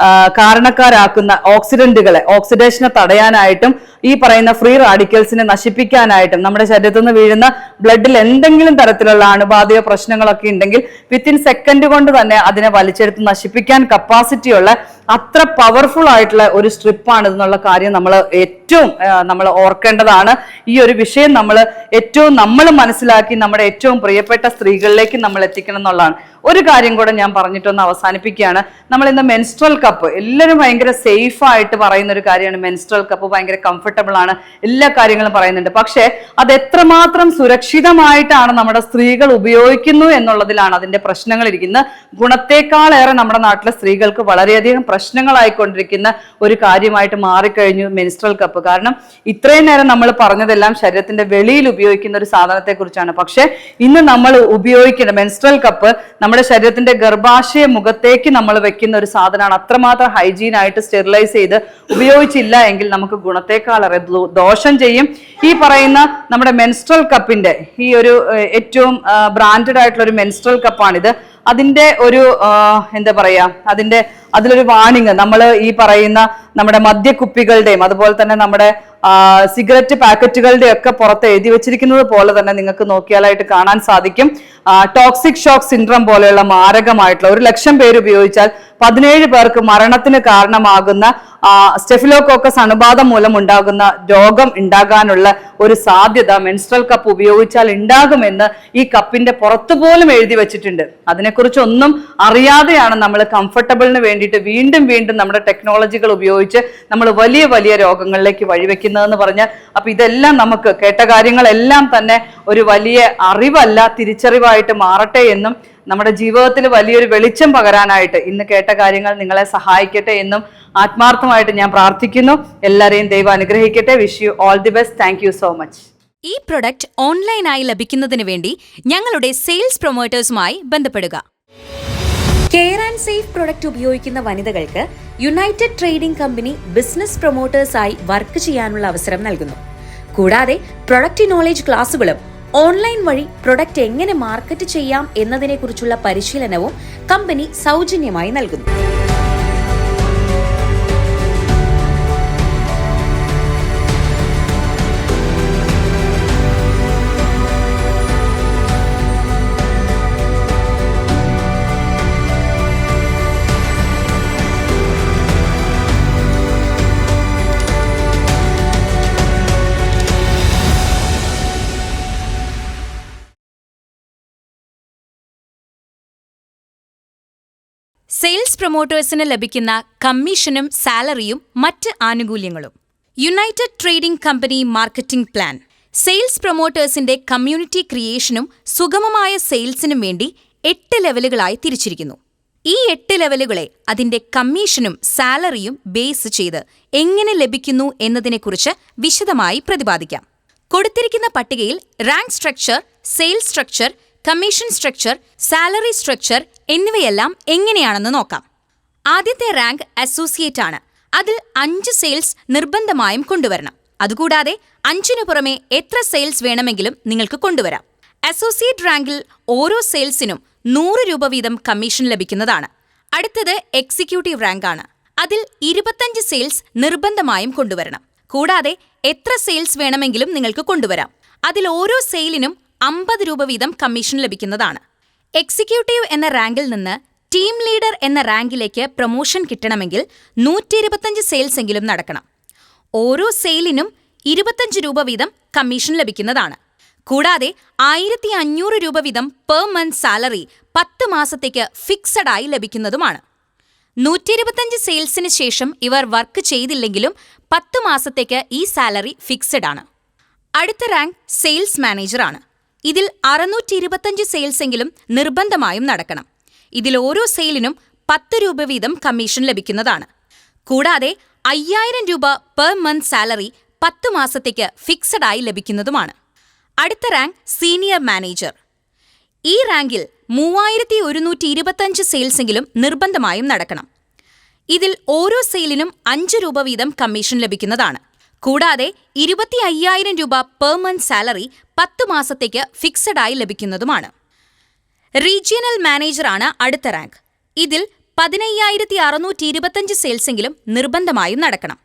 കാരണക്കാരാക്കുന്ന ഓക്സിഡന്റുകളെ, ഓക്സിഡേഷനെ തടയാനായിട്ടും ഈ പറയുന്ന ഫ്രീ റാഡിക്കൽസിനെ നശിപ്പിക്കാനായിട്ടും നമ്മുടെ ശരീരത്തിൽ നിന്ന് വീഴുന്ന ബ്ലഡിൽ എന്തെങ്കിലും തരത്തിലുള്ള അണുബാധയോ പ്രശ്നങ്ങളൊക്കെ ഉണ്ടെങ്കിൽ വിത്തിൻ സെക്കൻഡ് കൊണ്ട് തന്നെ അതിനെ വലിച്ചെടുത്ത് നശിപ്പിക്കാൻ കപ്പാസിറ്റിയുള്ള അത്ര പവർഫുൾ ആയിട്ടുള്ള ഒരു സ്ട്രിപ്പാണ് ഇതെന്നുള്ള കാര്യം നമ്മൾ ഓർക്കേണ്ടതാണ്. ഈ ഒരു വിഷയം നമ്മൾ മനസ്സിലാക്കി നമ്മുടെ ഏറ്റവും പ്രിയപ്പെട്ട സ്ത്രീകളിലേക്ക് നമ്മൾ എത്തിക്കണം എന്നുള്ളതാണ്. ഒരു കാര്യം കൂടെ ഞാൻ പറഞ്ഞിട്ടൊന്ന് അവസാനിപ്പിക്കുകയാണ്. നമ്മൾ ഇന്ന് മെൻസ്ട്രൽ കപ്പ് എല്ലാവരും ഭയങ്കര സേഫ് ആയിട്ട് പറയുന്ന ഒരു കാര്യമാണ്. മെൻസ്ട്രൽ കപ്പ് ഭയങ്കര കംഫർട്ടബിൾ ആണ്, എല്ലാ കാര്യങ്ങളും പറയുന്നുണ്ട്. പക്ഷെ അത് എത്രമാത്രം സുരക്ഷിതമായിട്ടാണ് നമ്മുടെ സ്ത്രീകൾ ഉപയോഗിക്കുന്നു എന്നുള്ളതിലാണ് അതിന്റെ പ്രശ്നങ്ങൾ ഇരിക്കുന്നത്. ഗുണത്തെക്കാളേറെ നമ്മുടെ നാട്ടിലെ സ്ത്രീകൾക്ക് വളരെയധികം പ്രശ്നങ്ങളായിക്കൊണ്ടിരിക്കുന്ന ഒരു കാര്യമായിട്ട് മാറിക്കഴിഞ്ഞു മെൻസ്ട്രൽ കപ്പ്. കാരണം ഇത്രയും നേരം നമ്മൾ പറഞ്ഞതെല്ലാം ശരീരത്തിന്റെ വെളിയിൽ ഉപയോഗിക്കുന്ന ഒരു സാധനത്തെ കുറിച്ചാണ്. പക്ഷെ ഇന്ന് നമ്മൾ ഉപയോഗിക്കുന്ന മെൻസ്ട്രൽ കപ്പ് നമ്മുടെ ശരീരത്തിന്റെ ഗർഭാശയ മുഖത്തേക്ക് നമ്മൾ വെക്കുന്ന ഒരു സാധനമാണ്. അത്രമാത്രം ഹൈജീൻ ആയിട്ട് സ്റ്റെറിലൈസ് ചെയ്ത് ഉപയോഗിച്ചില്ല എങ്കിൽ നമുക്ക് ഗുണത്തെക്കാളേറെ ദോഷം ചെയ്യും. ഈ പറയുന്ന നമ്മുടെ മെൻസ്ട്രൽ കപ്പിന്റെ ഈ ഒരു ഏറ്റവും ബ്രാൻഡഡ് ആയിട്ടുള്ള ഒരു മെൻസ്ട്രൽ കപ്പാണിത്. അതിന്റെ ഒരു എന്താ പറയാ, അതിലൊരു വാണിംഗ് നമ്മൾ ഈ പറയുന്ന നമ്മുടെ മദ്യക്കുപ്പികളുടെയും അതുപോലെ തന്നെ നമ്മുടെ സിഗരറ്റ് പാക്കറ്റുകളുടെ ഒക്കെ പുറത്ത് എഴുതി വെച്ചിരിക്കുന്നത് പോലെ തന്നെ നിങ്ങൾക്ക് നോക്കിയാലായിട്ട് കാണാൻ സാധിക്കും. ടോക്സിക് ഷോക്ക് സിൻഡ്രം പോലെയുള്ള മാരകമായിട്ടുള്ള 1,00,000 പേര് ഉപയോഗിച്ചാൽ 17 പേർക്ക് മരണത്തിന് കാരണമാകുന്ന സ്റ്റെഫിലോകോക്കസ് അണുബാധ മൂലം ഉണ്ടാകുന്ന രോഗം ഉണ്ടാകാനുള്ള ഒരു സാധ്യത മെൻസ്ട്രൽ കപ്പ് ഉപയോഗിച്ചാൽ ഉണ്ടാകുമെന്ന് ഈ കപ്പിന്റെ പുറത്തു പോലും എഴുതി വെച്ചിട്ടുണ്ട്. അതിനെക്കുറിച്ച് ഒന്നും അറിയാതെയാണ് നമ്മൾ കംഫർട്ടബിളിന് വേണ്ടിയിട്ട് വീണ്ടും നമ്മുടെ ടെക്നോളജികൾ ഉപയോഗിച്ച് നമ്മൾ വലിയ വലിയ രോഗങ്ങളിലേക്ക് വഴിവെക്കുന്നതെന്ന് പറഞ്ഞാൽ. അപ്പൊ ഇതെല്ലാം നമുക്ക് കേട്ട കാര്യങ്ങളെല്ലാം തന്നെ ഒരു വലിയ അറിവല്ല, തിരിച്ചറിവായിട്ട് മാറട്ടെ എന്നും നമ്മുടെ ജീവിതത്തിൽ വലിയൊരു വെളിച്ചം പകരാനായിട്ട് ഇന്ന് കേട്ട കാര്യങ്ങൾ നിങ്ങളെ സഹായിക്കട്ടെ എന്നും ആത്മാർത്ഥമായിട്ട് ഞാൻ പ്രാർത്ഥിക്കുന്നു. എല്ലാവരെയും ദൈവം അനുഗ്രഹിക്കട്ടെ. Wish you all the best. Thank you so much. ഈ പ്രൊഡക്റ്റ് ഓൺലൈനായി ലഭിക്കുന്നതിന് വേണ്ടി ഞങ്ങളുടെ സെയിൽസ് പ്രൊമോട്ടേഴ്സുമായി ബന്ധപ്പെടുക. കെയർ ആൻഡ് സേഫ് പ്രൊഡക്റ്റ് ഉപയോഗിക്കുന്ന വനിതകൾക്ക് യുണൈറ്റഡ് ട്രേഡിംഗ് കമ്പനി ബിസിനസ് പ്രൊമോട്ടേഴ്സായി വർക്ക് ചെയ്യാനുള്ള അവസരം നൽകുന്നു. കൂടാതെ പ്രൊഡക്റ്റ് നോളേജ് ക്ലാസുകളും ഓൺലൈൻ വഴി പ്രൊഡക്റ്റ് എങ്ങനെ മാർക്കറ്റ് ചെയ്യാം എന്നതിനെക്കുറിച്ചുള്ള പരിശീലനവും കമ്പനി സൗജന്യമായി നൽകുന്നു. സെയിൽസ് പ്രൊമോട്ടേഴ്സിന് ലഭിക്കുന്ന കമ്മീഷനും സാലറിയും മറ്റ് ആനുകൂല്യങ്ങളും. United trading company marketing plan. Sales പ്രൊമോട്ടേഴ്സിന്റെ കമ്മ്യൂണിറ്റി ക്രിയേഷനും സുഗമമായ സെയിൽസിനും വേണ്ടി 8 ലെവലുകളായി തിരിച്ചിരിക്കുന്നു. ഈ 8 ലെവലുകളെ അതിന്റെ കമ്മീഷനും സാലറിയും ബേസ് ചെയ്ത് എങ്ങനെ ലഭിക്കുന്നു എന്നതിനെക്കുറിച്ച് വിശദമായി പ്രതിപാദിക്കാം. കൊടുത്തിരിക്കുന്ന പട്ടികയിൽ rank structure, sales structure, commission structure, salary structure എന്നിവയെല്ലാം എങ്ങനെയാണെന്ന് നോക്കാം. ആദ്യത്തെ റാങ്ക് അസോസിയേറ്റ് ആണ്. അതിൽ 5 സെയിൽസ് നിർബന്ധമായും കൊണ്ടുവരണം. അതുകൂടാതെ 5-നു പുറമെ എത്ര സെയിൽസ് വേണമെങ്കിലും നിങ്ങൾക്ക് കൊണ്ടുവരാം. അസോസിയേറ്റ് റാങ്കിൽ ഓരോ സെയിൽസിനും 100 രൂപ വീതം കമ്മീഷൻ ലഭിക്കുന്നതാണ്. അടുത്തത് എക്സിക്യൂട്ടീവ് റാങ്ക് ആണ്. അതിൽ 25 സെയിൽസ് നിർബന്ധമായും കൊണ്ടുവരണം. കൂടാതെ എത്ര സെയിൽസ് വേണമെങ്കിലും നിങ്ങൾക്ക് കൊണ്ടുവരാം. അതിൽ ഓരോ സെയിലിനും 50 രൂപ വീതം കമ്മീഷൻ ലഭിക്കുന്നതാണ്. എക്സിക്യൂട്ടീവ് എന്ന റാങ്കിൽ നിന്ന് ടീം ലീഡർ എന്ന റാങ്കിലേക്ക് പ്രൊമോഷൻ കിട്ടണമെങ്കിൽ 125 സെയിൽസ് എങ്കിലും നടക്കണം. ഓരോ സെയിലിനും 25 രൂപ വീതം കമ്മീഷൻ ലഭിക്കുന്നതാണ്. കൂടാതെ 1500 രൂപ വീതം പെർ മന്ത് സാലറി 10 മാസത്തേക്ക് ഫിക്സഡ് ആയി ലഭിക്കുന്നതുമാണ്. 125 സെയിൽസിന് ശേഷം ഇവർ വർക്ക് ചെയ്തില്ലെങ്കിലും 10 മാസത്തേക്ക് ഈ സാലറി ഫിക്സഡ് ആണ്. അടുത്ത റാങ്ക് സെയിൽസ് മാനേജർ ആണ്. ഇതിൽ 625 സെയിൽസ് എങ്കിലും നിർബന്ധമായും നടക്കണം. ഇതിൽ ഓരോ സെയിലിനും 10 രൂപ വീതം കമ്മീഷൻ ലഭിക്കുന്നതാണ്. കൂടാതെ 5000 രൂപ പെർ മന്ത് സാലറി 10 മാസത്തേക്ക് ഫിക്സഡ് ആയി ലഭിക്കുന്നതുമാണ്. അടുത്ത റാങ്ക് സീനിയർ മാനേജർ. ഈ റാങ്കിൽ 3125 സെയിൽസ് എങ്കിലും നിർബന്ധമായും നടക്കണം. ഇതിൽ ഓരോ സെയിലിനും 5 രൂപ വീതം കമ്മീഷൻ ലഭിക്കുന്നതാണ്. കൂടാതെ 25,000 രൂപ പെർ മന്ത് സാലറി 10 മാസത്തേക്ക് ഫിക്സഡ് ആയി ലഭിക്കുന്നതുമാണ്. റീജിയണൽ മാനേജറാണ് അടുത്ത റാങ്ക്. ഇതിൽ 15,625 സെയിൽസ് എങ്കിലും നിർബന്ധമായും നടക്കണം.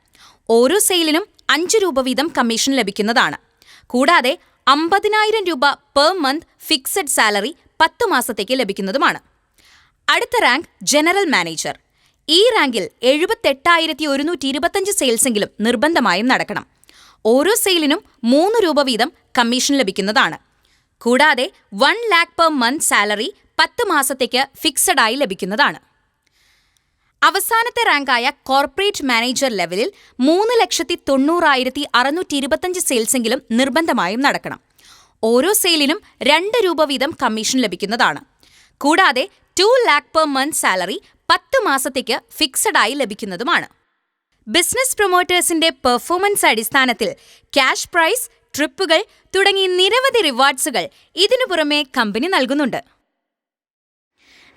ഓരോ സെയിലിനും 5 രൂപ വീതം കമ്മീഷൻ ലഭിക്കുന്നതാണ്. കൂടാതെ 50,000 രൂപ പെർ മന്ത് ഫിക്സഡ് സാലറി 10 മാസത്തേക്ക് ലഭിക്കുന്നതുമാണ്. അടുത്ത റാങ്ക് ജനറൽ മാനേജർ. ഈ റാങ്കിൽ 78,125 സെയിൽസ് എങ്കിലും നിർബന്ധമായും നടക്കണം. ഓരോ സെയിലിനും 3 രൂപ വീതം കമ്മീഷൻ ലഭിക്കുന്നതാണ്. കൂടാതെ 1 lakh പെർ മന്ത് സാലറി 10 മാസത്തേക്ക് ഫിക്സഡ് ആയി ലഭിക്കുന്നതാണ്. അവസാനത്തെ റാങ്കായ കോർപ്പറേറ്റ് മാനേജർ ലെവലിൽ 3,90,625 സെയിൽസ് എങ്കിലും നിർബന്ധമായും നടക്കണം. ഓരോ സെയിലിനും 2 രൂപ വീതം കമ്മീഷൻ ലഭിക്കുന്നതാണ്. കൂടാതെ 2 lakh പെർ മന്ത് സാലറി 10 മാസത്തേക്ക് ഫിക്സഡ് ആയി ലഭിക്കുന്നതുമാണ്. ബിസിനസ് പ്രൊമോട്ടേഴ്സിന്റെ പെർഫോമൻസ് അടിസ്ഥാനത്തിൽ ക്യാഷ് പ്രൈസ്, ട്രിപ്പുകൾ തുടങ്ങി നിരവധി റിവാർഡ്സുകൾ ഇതിനു പുറമെ കമ്പനി നൽകുന്നുണ്ട്.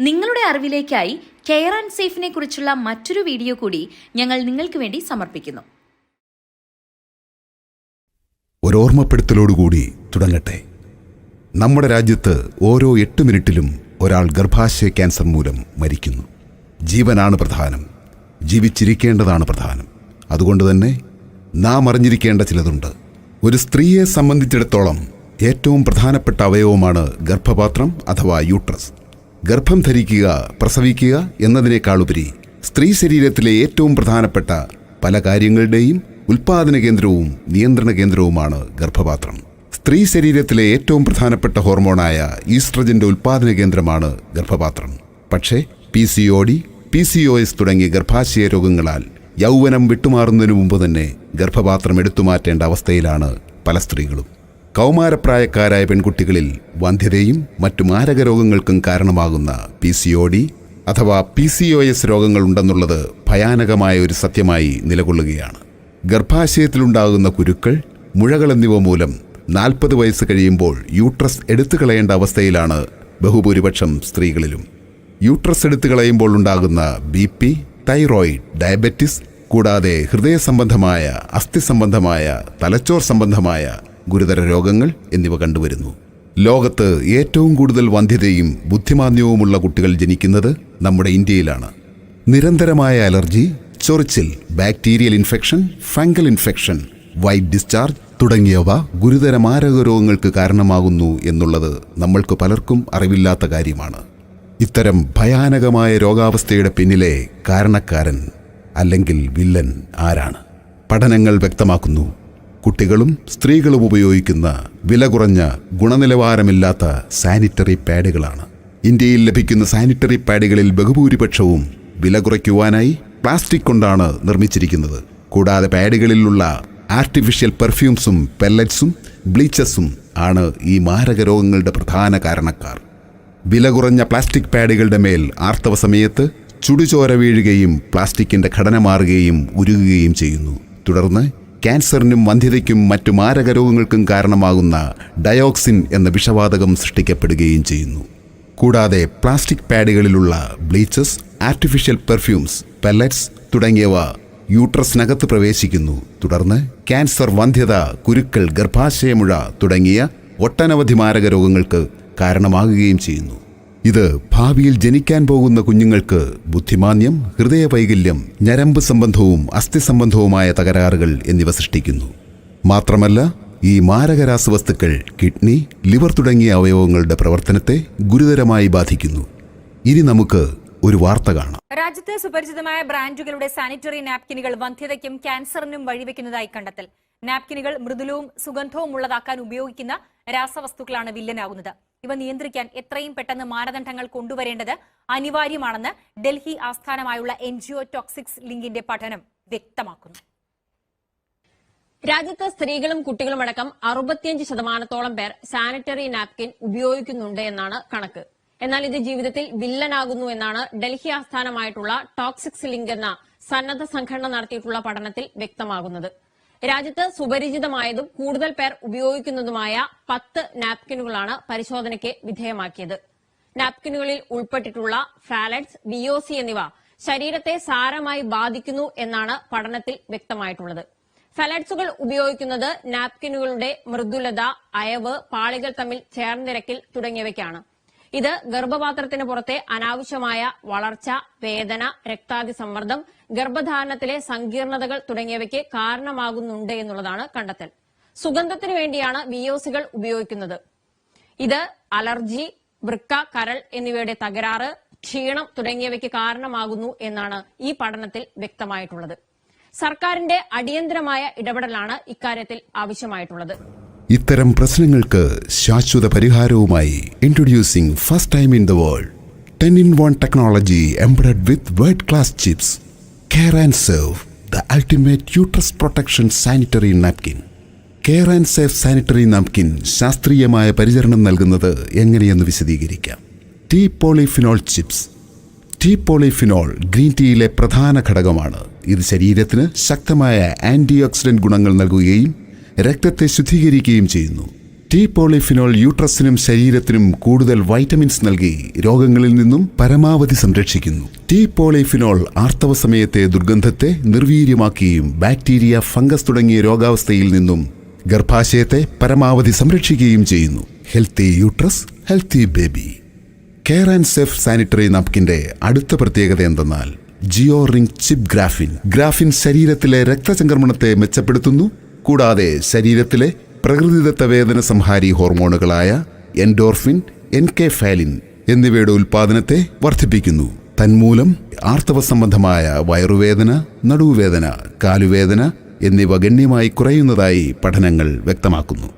നിങ്ങളുടെ അറിവിലേക്കായി കെയർ ആൻഡ് സേഫിനെ കുറിച്ചുള്ള മറ്റൊരു വീഡിയോ കൂടി ഞങ്ങൾ നിങ്ങൾക്ക് വേണ്ടി സമർപ്പിക്കുന്നു. ഒരോർമ്മപ്പെടുത്തലോടുകൂടി തുടങ്ങട്ടെ. നമ്മുടെ രാജ്യത്ത് ഓരോ 8 മിനിറ്റിലും ഒരാൾ ഗർഭാശയ ക്യാൻസർ മൂലം മരിക്കുന്നു. ജീവനാണ് പ്രധാനം, ജീവിച്ചിരിക്കേണ്ടതാണ് പ്രധാനം. അതുകൊണ്ട് തന്നെ നാം അറിഞ്ഞിരിക്കേണ്ട ചിലതുണ്ട്. ഒരു സ്ത്രീയെ സംബന്ധിച്ചിടത്തോളം ഏറ്റവും പ്രധാനപ്പെട്ട അവയവമാണ് ഗർഭപാത്രം അഥവാ യൂട്രസ്. ഗർഭം ധരിക്കുക, പ്രസവിക്കുക എന്നതിനേക്കാളുപരി സ്ത്രീ ശരീരത്തിലെ ഏറ്റവും പ്രധാനപ്പെട്ട പല കാര്യങ്ങളുടെയും ഉൽപാദന കേന്ദ്രവും നിയന്ത്രണ കേന്ദ്രവുമാണ് ഗർഭപാത്രം. സ്ത്രീ ശരീരത്തിലെ ഏറ്റവും പ്രധാനപ്പെട്ട ഹോർമോണായ ഈസ്ട്രജന്റെ ഉൽപാദന കേന്ദ്രമാണ് ഗർഭപാത്രം. പക്ഷേ PCOD, PCOS തുടങ്ങിയ ഗർഭാശയ രോഗങ്ങളാൽ യൗവനം വിട്ടുമാറുന്നതിനു മുമ്പ് തന്നെ ഗർഭപാത്രം എടുത്തുമാറ്റേണ്ട അവസ്ഥയിലാണ് പല സ്ത്രീകളും. കൗമാരപ്രായക്കാരായ പെൺകുട്ടികളിൽ വന്ധ്യതയും മറ്റു മാരക രോഗങ്ങൾക്കും കാരണമാകുന്ന PCOD അഥവാ PCOS രോഗങ്ങളുണ്ടെന്നുള്ളത് ഭയാനകമായ ഒരു സത്യമായി നിലകൊള്ളുകയാണ്. ഗർഭാശയത്തിലുണ്ടാകുന്ന കുരുക്കൾ, മുഴകൾ എന്നിവ മൂലം 40 വയസ്സ് കഴിയുമ്പോൾ യൂട്രസ് എടുത്തു കളയേണ്ട അവസ്ഥയിലാണ് ബഹുഭൂരിപക്ഷം സ്ത്രീകളിലും. യൂട്രസ് എടുത്തു കളയുമ്പോൾ ഉണ്ടാകുന്ന BP, തൈറോയിഡ്, ഡയബറ്റിസ് കൂടാതെ ഹൃദയ സംബന്ധമായ, അസ്ഥി സംബന്ധമായ, തലച്ചോർ സംബന്ധമായ ഗുരുതര രോഗങ്ങൾ എന്നിവ കണ്ടുവരുന്നു. ലോകത്ത് ഏറ്റവും കൂടുതൽ വന്ധ്യതയും ബുദ്ധിമാന്ദ്യവുമുള്ള കുട്ടികൾ ജനിക്കുന്നത് നമ്മുടെ ഇന്ത്യയിലാണ്. നിരന്തരമായ അലർജി, ചൊറിച്ചിൽ, bacterial infection, fungal infection, white discharge തുടങ്ങിയവ ഗുരുതര മാരക രോഗങ്ങൾക്ക് കാരണമാകുന്നു എന്നുള്ളത് നമ്മൾക്ക് പലർക്കും അറിവില്ലാത്ത കാര്യമാണ്. ഇത്തരം ഭയാനകമായ രോഗാവസ്ഥയുടെ പിന്നിലെ കാരണക്കാരൻ അല്ലെങ്കിൽ വില്ലൻ ആരാണ്? പഠനങ്ങൾ വ്യക്തമാക്കുന്നു, കുട്ടികളും സ്ത്രീകളും ഉപയോഗിക്കുന്ന വില കുറഞ്ഞ ഗുണനിലവാരമില്ലാത്ത സാനിറ്ററി പാഡുകളാണ്. ഇന്ത്യയിൽ ലഭിക്കുന്ന സാനിറ്ററി പാഡുകളിൽ ബഹുഭൂരിപക്ഷവും വില കുറയ്ക്കുവാനായി പ്ലാസ്റ്റിക് കൊണ്ടാണ് നിർമ്മിച്ചിരിക്കുന്നത്. കൂടാതെ പാഡുകളിലുള്ള ആർട്ടിഫിഷ്യൽ പെർഫ്യൂംസും പെല്ലറ്റ്സും ബ്ലീച്ചസും ആണ് ഈ മാരക രോഗങ്ങളുടെ പ്രധാന കാരണക്കാർ. വില കുറഞ്ഞ പ്ലാസ്റ്റിക് പാഡുകളുടെ മേൽ ആർത്തവ സമയത്ത് ചുടുചോര വീഴുകയും പ്ലാസ്റ്റിക്കിന്റെ ഘടന മാറുകയും ഉരുകുകയും ചെയ്യുന്നു. തുടർന്ന് ക്യാൻസറിനും വന്ധ്യതയ്ക്കും മറ്റു മാരക രോഗങ്ങൾക്കും കാരണമാകുന്ന ഡയോക്സിൻ എന്ന വിഷവാതകം സൃഷ്ടിക്കപ്പെടുകയും ചെയ്യുന്നു. കൂടാതെ plastic പാഡുകളിലുള്ള bleaches, artificial perfumes, pellets തുടങ്ങിയവ യൂട്രസിനകത്ത് പ്രവേശിക്കുന്നു. തുടർന്ന് ക്യാൻസർ, വന്ധ്യത, കുരുക്കൾ, ഗർഭാശയമുഴ തുടങ്ങിയ ഒട്ടനവധി മാരക രോഗങ്ങൾക്ക് കാരണമാകുകയും ചെയ്യുന്നു. ഇത് ഭാവിയിൽ ജനിക്കാൻ പോകുന്ന കുഞ്ഞുങ്ങൾക്ക് ബുദ്ധിമാന്ദ്യം, ഹൃദയവൈകല്യം, ഞരമ്പ് സംബന്ധവും അസ്ഥി സംബന്ധവുമായ തകരാറുകൾ എന്നിവ സൃഷ്ടിക്കുന്നു. മാത്രമല്ല, ഈ മാരക രാസവസ്തുക്കൾ കിഡ്നി, ലിവർ തുടങ്ങിയ അവയവങ്ങളുടെ പ്രവർത്തനത്തെ ഗുരുതരമായി ബാധിക്കുന്നു. ഇനി നമുക്ക് ഒരു വാർത്ത കാണാം. രാജ്യത്ത് സുപരിചിതമായ ബ്രാൻഡുകളുടെ സാനിറ്ററി നാപ്കിനുകൾ വന്ധ്യതയ്ക്കും ക്യാൻസറിനും വഴിവെക്കുന്നതായി കണ്ടെത്തൽ. നാപ്കിനുകൾ മൃദുലവും സുഗന്ധവും ഉള്ളതാക്കാൻ ഉപയോഗിക്കുന്ന രാസവസ്തുക്കളാണ് വില്ലനാകുന്നത്. ഇവ നിയന്ത്രിക്കാൻ എത്രയും പെട്ടെന്ന് മാനദണ്ഡങ്ങൾ കൊണ്ടുവരേണ്ടത് അനിവാര്യമാണെന്ന് ഡൽഹി ആസ്ഥാനമായുള്ള NGO ടോക്സിക്സ് ലിങ്കിന്റെ പഠനം വ്യക്തമാക്കുന്നു. രാജ്യത്ത് സ്ത്രീകളും കുട്ടികളുമടക്കം 65% പേർ സാനിറ്ററി നാപ്കിൻ ഉപയോഗിക്കുന്നുണ്ട് എന്നാണ് കണക്ക്. എന്നാൽ ഇത് ജീവിതത്തിൽ വില്ലനാകുന്നു എന്നാണ് ഡൽഹി ആസ്ഥാനമായിട്ടുള്ള ടോക്സിക്സ് ലിങ്ക് എന്ന സന്നദ്ധ സംഘടന നടത്തിയിട്ടുള്ള പഠനത്തിൽ വ്യക്തമാകുന്നത്. രാജ്യത്ത് സുപരിചിതമായതും കൂടുതൽ പേർ ഉപയോഗിക്കുന്നതുമായ 10 നാപ്കിനുകളാണ് പരിശോധനയ്ക്ക് വിധേയമാക്കിയത്. നാപ്കിനുകളിൽ ഉൾപ്പെട്ടിട്ടുള്ള ഫാലറ്റ്സ്, VOC എന്നിവ ശരീരത്തെ സാരമായി ബാധിക്കുന്നു എന്നാണ് പഠനത്തിൽ വ്യക്തമായിട്ടുള്ളത്. ഫാലറ്റ്സുകൾ ഉപയോഗിക്കുന്നത് നാപ്കിനുകളുടെ മൃദുലത, അയവ്, പാളികൾ തമ്മിൽ ചേർന്നിരക്കൽ തുടങ്ങിയവയ്ക്കാണ്. ഇത് ഗർഭപാത്രത്തിന് പുറത്തെ അനാവശ്യമായ വളർച്ച, വേദന, രക്താതിസമ്മർദ്ദം, ഗർഭധാരണത്തിലെ സങ്കീർണതകൾ തുടങ്ങിയവയ്ക്ക് കാരണമാകുന്നുണ്ട് എന്നുള്ളതാണ് കണ്ടെത്തൽ. സുഗന്ധത്തിനു വേണ്ടിയാണ് VOCകൾ ഉപയോഗിക്കുന്നത്. ഇത് അലർജി, വൃക്ക, കരൾ എന്നിവയുടെ തകരാറ്, ക്ഷീണം തുടങ്ങിയവയ്ക്ക് കാരണമാകുന്നു എന്നാണ് ഈ പഠനത്തിൽ വ്യക്തമായിട്ടുള്ളത്. സർക്കാരിന്റെ അടിയന്തരമായ ഇടപെടലാണ് ഇക്കാര്യത്തിൽ ആവശ്യമായിട്ടുള്ളത്. ഇത്തരം പ്രശ്നങ്ങൾക്ക് ശാശ്വത പരിഹാരവുമായി introducing first time in the world 10-in-1 technology embedded with world class chips, care and save, the ultimate uterus protection sanitary napkin. Care and save sanitary napkin ശാസ്ത്രീയമായ പരിചരണം നൽകുന്നത് എങ്ങനെയെന്ന് വിശദീകരിക്കാം. Tea polyphenol chips. Tea polyphenol green ടീയിലെ പ്രധാന ഘടകമാണ്. ഇത് ശരീരത്തിന് ശക്തമായ ആന്റി ഓക്സിഡന്റ് ഗുണങ്ങൾ നൽകുകയും രക്തത്തെ ശുദ്ധീകരിക്കുകയും ചെയ്യുന്നു. ടീ പോളിഫിനോൾ യൂട്രസിനും ശരീരത്തിനും കൂടുതൽ വൈറ്റമിൻസ് നൽകി രോഗങ്ങളിൽ നിന്നും പരമാവധി സംരക്ഷിക്കുന്നു. ടീ പോളിഫിനോൾ ആർത്തവ സമയത്തെ ദുർഗന്ധത്തെ നിർവീര്യമാക്കുകയും ബാക്ടീരിയ, ഫംഗസ് തുടങ്ങിയ രോഗാവസ്ഥയിൽ നിന്നും ഗർഭാശയത്തെ പരമാവധി സംരക്ഷിക്കുകയും ചെയ്യുന്നു. Healthy uterus, healthy baby. Care and safe sanitary നാപ്കിന്റെ അടുത്ത പ്രത്യേകത എന്തെന്നാൽ geo ring chip graphene. Graphene ശരീരത്തിലെ രക്തചംക്രമണത്തെ മെച്ചപ്പെടുത്തുന്നു. കൂടാതെ ശരീരത്തിലെ പ്രകൃതിദത്ത വേദന സംഹാരി ഹോർമോണുകളായ എൻഡോർഫിൻ, എൻകെഫാലിൻ എന്നിവയുടെ ഉൽപാദനത്തെ വർദ്ധിപ്പിക്കുന്നു. തന്മൂലം ആർത്തവ സംബന്ധമായ വയറുവേദന, നടുവേദന, കാലുവേദന എന്നിവ ഗണ്യമായി കുറയുന്നതായി പഠനങ്ങൾ വ്യക്തമാക്കുന്നു.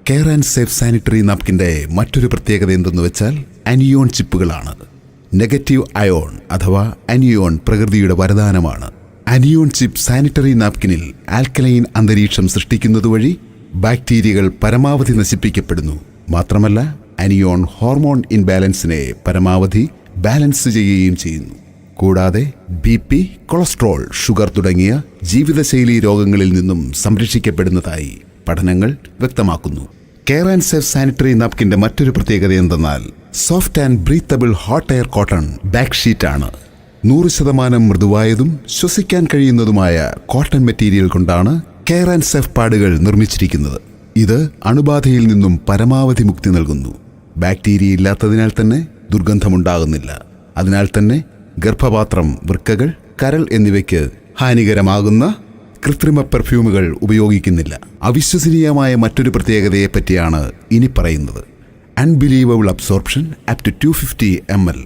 കെയർ ആൻഡ് സേഫ് സാനിറ്ററി നാപ്കിന്റെ മറ്റൊരു പ്രത്യേകത എന്തെന്ന് വെച്ചാൽ അനിയോൺ ചിപ്പുകളാണ്. നെഗറ്റീവ് അയോൺ അഥവാ അനിയോൺ പ്രകൃതിയുടെ വരദാനമാണ്. അനിയോൺ ചിപ്പ് സാനിറ്ററി നാപ്കിനിൽ ആൽക്കലൈൻ അന്തരീക്ഷം സൃഷ്ടിക്കുന്നതുവഴി ബാക്ടീരിയകൾ പരമാവധി നശിപ്പിക്കപ്പെടുന്നു. മാത്രമല്ല, അനിയോൺ ഹോർമോൺ ഇൻബാലൻസിനെ പരമാവധി ബാലൻസ് ചെയ്യുകയും ചെയ്യുന്നു. കൂടാതെ BP, കൊളസ്ട്രോൾ, ഷുഗർ തുടങ്ങിയ ജീവിതശൈലി രോഗങ്ങളിൽ നിന്നും സംരക്ഷിക്കപ്പെടുന്നതായി പഠനങ്ങൾ വ്യക്തമാക്കുന്നു. കെയർ ആൻഡ് സേഫ് സാനിറ്ററി നാപ്കിന്റെ മറ്റൊരു പ്രത്യേകത എന്തെന്നാൽ soft and breathable hot air cotton back ഷീറ്റാണ്. 100% മൃദുവായതും ശ്വസിക്കാൻ കഴിയുന്നതുമായ കോട്ടൺ മെറ്റീരിയൽ കൊണ്ടാണ് കെയർ ആൻഡ് സേഫ് പാഡുകൾ നിർമ്മിച്ചിരിക്കുന്നത്. ഇത് അണുബാധയിൽ നിന്നും പരമാവധി മുക്തി നൽകുന്നു. ബാക്ടീരിയ ഇല്ലാത്തതിനാൽ തന്നെ ദുർഗന്ധമുണ്ടാകുന്നില്ല. അതിനാൽ തന്നെ ഗർഭപാത്രം, വൃക്കകൾ, കരൾ എന്നിവയ്ക്ക് ഹാനികരമാകുന്ന കൃത്രിമ പെർഫ്യൂമുകൾ ഉപയോഗിക്കുന്നില്ല. അവിശ്വസനീയമായ മറ്റൊരു പ്രത്യേകതയെപ്പറ്റിയാണ് ഇനി പറയുന്നത്. Unbelievable absorption up to 250 ml.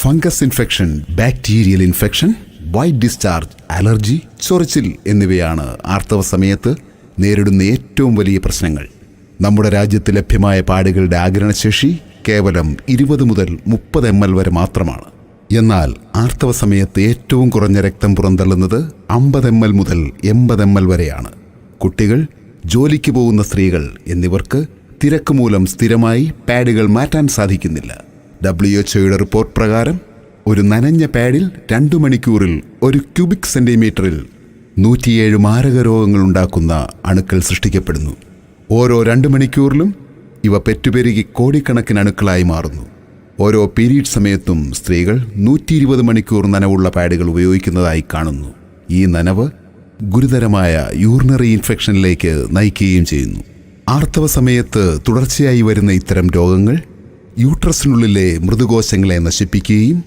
Fungus infection, bacterial infection, white discharge, allergy, ചൊറിച്ചിൽ എന്നിവയാണ് ആർത്തവ സമയത്ത് നേരിടുന്ന ഏറ്റവും വലിയ പ്രശ്നങ്ങൾ. നമ്മുടെ രാജ്യത്ത് ലഭ്യമായ പാഡുകളുടെ ആഗിരണശേഷി കേവലം 20 മുതൽ 30 ml വരെ മാത്രമാണ്. എന്നാൽ ആർത്തവ സമയത്ത് ഏറ്റവും കുറഞ്ഞ രക്തം പുറന്തള്ളുന്നത് 50 ml മുതൽ 80 ml വരെയാണ്. കുട്ടികൾ, ജോലിക്ക് പോകുന്ന സ്ത്രീകൾ എന്നിവർക്ക് തിരക്ക് മൂലം സ്ഥിരമായി പാഡുകൾ മാറ്റാൻ സാധിക്കുന്നില്ല. WHO റിപ്പോർട്ട് പ്രകാരം ഒരു നനഞ്ഞ പാഡിൽ 2 മണിക്കൂറിൽ 1 ക്യൂബിക് സെന്റിമീറ്ററിൽ 107 മാരക രോഗങ്ങൾ ഉണ്ടാക്കുന്ന അണുക്കൾ സൃഷ്ടിക്കപ്പെടുന്നു. ഓരോ 2 മണിക്കൂറിലും ഇവ പെറ്റുപെരുകി കോടിക്കണക്കിന് അണുക്കളായി മാറുന്നു. ഓരോ പീരീഡ് സമയത്തും സ്ത്രീകൾ 120 മണിക്കൂർ നനവുള്ള പാഡുകൾ ഉപയോഗിക്കുന്നതായി കാണുന്നു. ഈ നനവ് ഗുരുതരമായ യൂറിനറി ഇൻഫെക്ഷനിലേക്ക് നയിക്കുകയും ചെയ്യുന്നു. ആർത്തവ സമയത്ത് തുടർച്ചയായി വരുന്ന ഇത്തരം രോഗങ്ങൾ യൂട്രസിനുള്ളിലെ മൃദുകോശങ്ങളെ നശിപ്പിക്കുകയും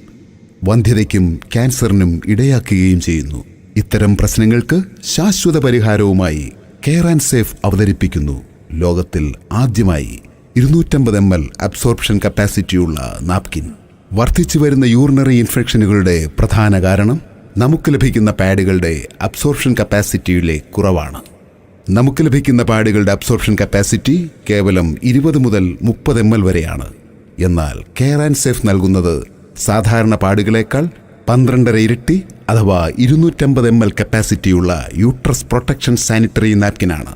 വന്ധ്യതയ്ക്കും ക്യാൻസറിനും ഇടയാക്കുകയും ചെയ്യുന്നു. ഇത്തരം പ്രശ്നങ്ങൾക്ക് ശാശ്വത പരിഹാരവുമായി കെയർ ആൻഡ് സേഫ് അവതരിപ്പിക്കുന്നു ലോകത്തിൽ ആദ്യമായി 250 ml അബ്സോർപ്ഷൻ കപ്പാസിറ്റിയുള്ള നാപ്കിൻ. വർദ്ധിച്ചു വരുന്ന യൂറിനറി ഇൻഫെക്ഷനുകളുടെ പ്രധാന കാരണം നമുക്ക് ലഭിക്കുന്ന പാഡുകളുടെ അബ്സോർപ്ഷൻ കപ്പാസിറ്റിയിലെ കുറവാണ്. നമുക്ക് ലഭിക്കുന്ന പാഡുകളുടെ അബ്സോർപ്ഷൻ കപ്പാസിറ്റി കേവലം 20 മുതൽ 30 ml വരെയാണ്. എന്നാൽ കെയർ ആൻഡ് സേഫ് നൽകുന്നത് സാധാരണ പാഡുകളേക്കാൾ 12 ഇരട്ടി അഥവാ 250 ml കപ്പാസിറ്റിയുള്ള യൂട്രസ് പ്രൊട്ടക്ഷൻ സാനിറ്ററി നാപ്കിനാണ്.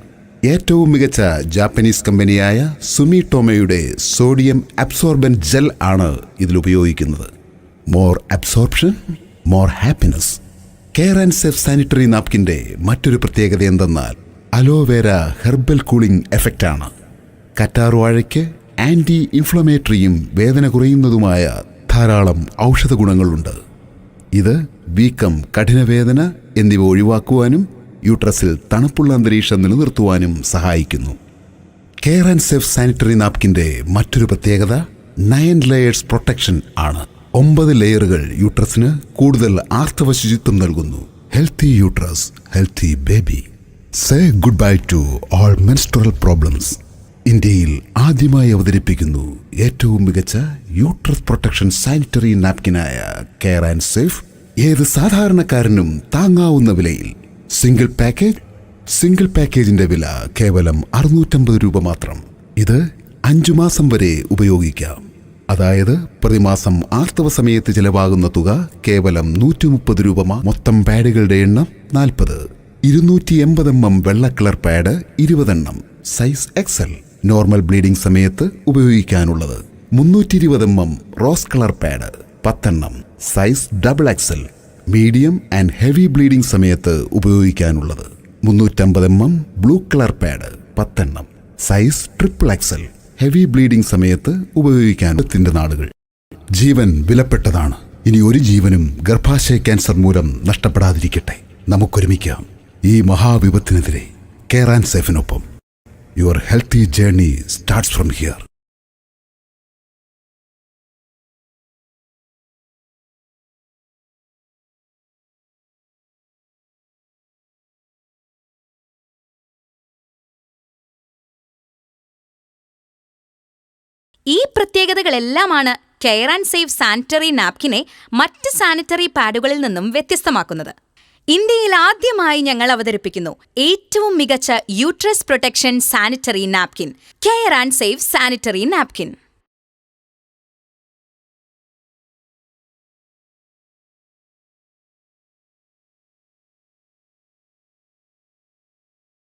ഏറ്റവും മികച്ച ജാപ്പനീസ് കമ്പനിയായ സുമിടോമോയുടെ സോഡിയം അബ്സോർബന്റ് ജെൽ ആണ് ഇതിൽ ഉപയോഗിക്കുന്നത്. More absorption, more happiness. Care and safe sanitary നാപ്കിന്റെ മറ്റൊരു പ്രത്യേകത എന്തെന്നാൽ അലോവേര ഹെർബൽ കൂളിംഗ് എഫക്റ്റ് ആണ്. കറ്റാർവാഴയ്ക്ക് ആന്റി ഇൻഫ്ലമേറ്ററിയും വേദന കുറയുന്നതുമായ ധാരാളം ഔഷധ ഗുണങ്ങളുണ്ട്. ഇത് വീക്കം, കഠിനവേദന എന്നിവ ഒഴിവാക്കുവാനും യൂട്രസിൽ തണുപ്പുള്ള അന്തരീക്ഷം നിലനിർത്തുവാനും സഹായിക്കുന്നു. കെയർ ആൻഡ് സേഫ് സാനിറ്ററി നാപ്കിന്റെ മറ്റൊരു പ്രത്യേകത 9 ലെയേഴ്സ് പ്രൊട്ടക്ഷൻ ആണ്. 9 ലെയറുകൾ യൂട്രസിന് കൂടുതൽ ആർത്തവ ശുചിത്വം നൽകുന്നു. Healthy uterus, healthy baby. Say goodbye to all menstrual problems. ഇന്ത്യയിൽ ആദ്യമായി അവതരിപ്പിക്കുന്നു ഏറ്റവും മികച്ച യൂട്രസ് പ്രൊട്ടക്ഷൻ സാനിറ്ററി നാപ്കിനായ കെയർ ആൻഡ് സേഫ്. ഏത് സാധാരണക്കാരനും താങ്ങാവുന്ന വിലയിൽ. സിംഗിൾ പാക്കേജിന്റെ വില കേവലം 650 രൂപ മാത്രം. ഇത് 5 മാസം വരെ ഉപയോഗിക്കാം. അതായത് പ്രതിമാസം ആർത്തവ സമയത്ത് ചിലവാകുന്ന തുക കേവലം 130 രൂപ. മൊത്തം പാഡുകളുടെ എണ്ണം 40. 280 mm വെള്ള കളർ പാഡ് 20 എണ്ണം, സൈസ് XL. നോർമൽ ബ്ലീഡിംഗ് സമയത്ത് ഉപയോഗിക്കാനുള്ളത് 320 mm റോസ് കളർ പാഡ് 10 എണ്ണം, size XXL. Medium and heavy bleeding സമയത്ത് ഉപയോഗിക്കാനുള്ളത് 350 mm ബ്ലൂ കളർ പാഡ് 10 എണ്ണം, സൈസ് XXL. ഹെവി ബ്ലീഡിംഗ് സമയത്ത് ഉപയോഗിക്കാനുള്ള നാളുകൾ. ജീവൻ വിലപ്പെട്ടതാണ്. ഇനി ഒരു ജീവനും ഗർഭാശയ ക്യാൻസർ മൂലം നഷ്ടപ്പെടാതിരിക്കട്ടെ. നമുക്കൊരുമിക്കാം ഈ മഹാവിപത്തിനെതിരെ. കെയർ ആൻഡ് സേഫിനൊപ്പം. Your healthy journey starts from here. ഈ പ്രത്യേകതകളെല്ലാമാണ് കെയർ ആൻഡ് സേഫ് സാനിറ്ററി നാപ്കിനെ മറ്റ് സാനിറ്ററി പാഡുകളിൽ നിന്നും വ്യത്യസ്തമാക്കുന്നത്. ഇന്ത്യയിൽ ആദ്യമായി ഞങ്ങൾ അവതരിപ്പിക്കുന്നു ഏറ്റവും മികച്ച uterus protection sanitary napkin, care and safe sanitary napkin.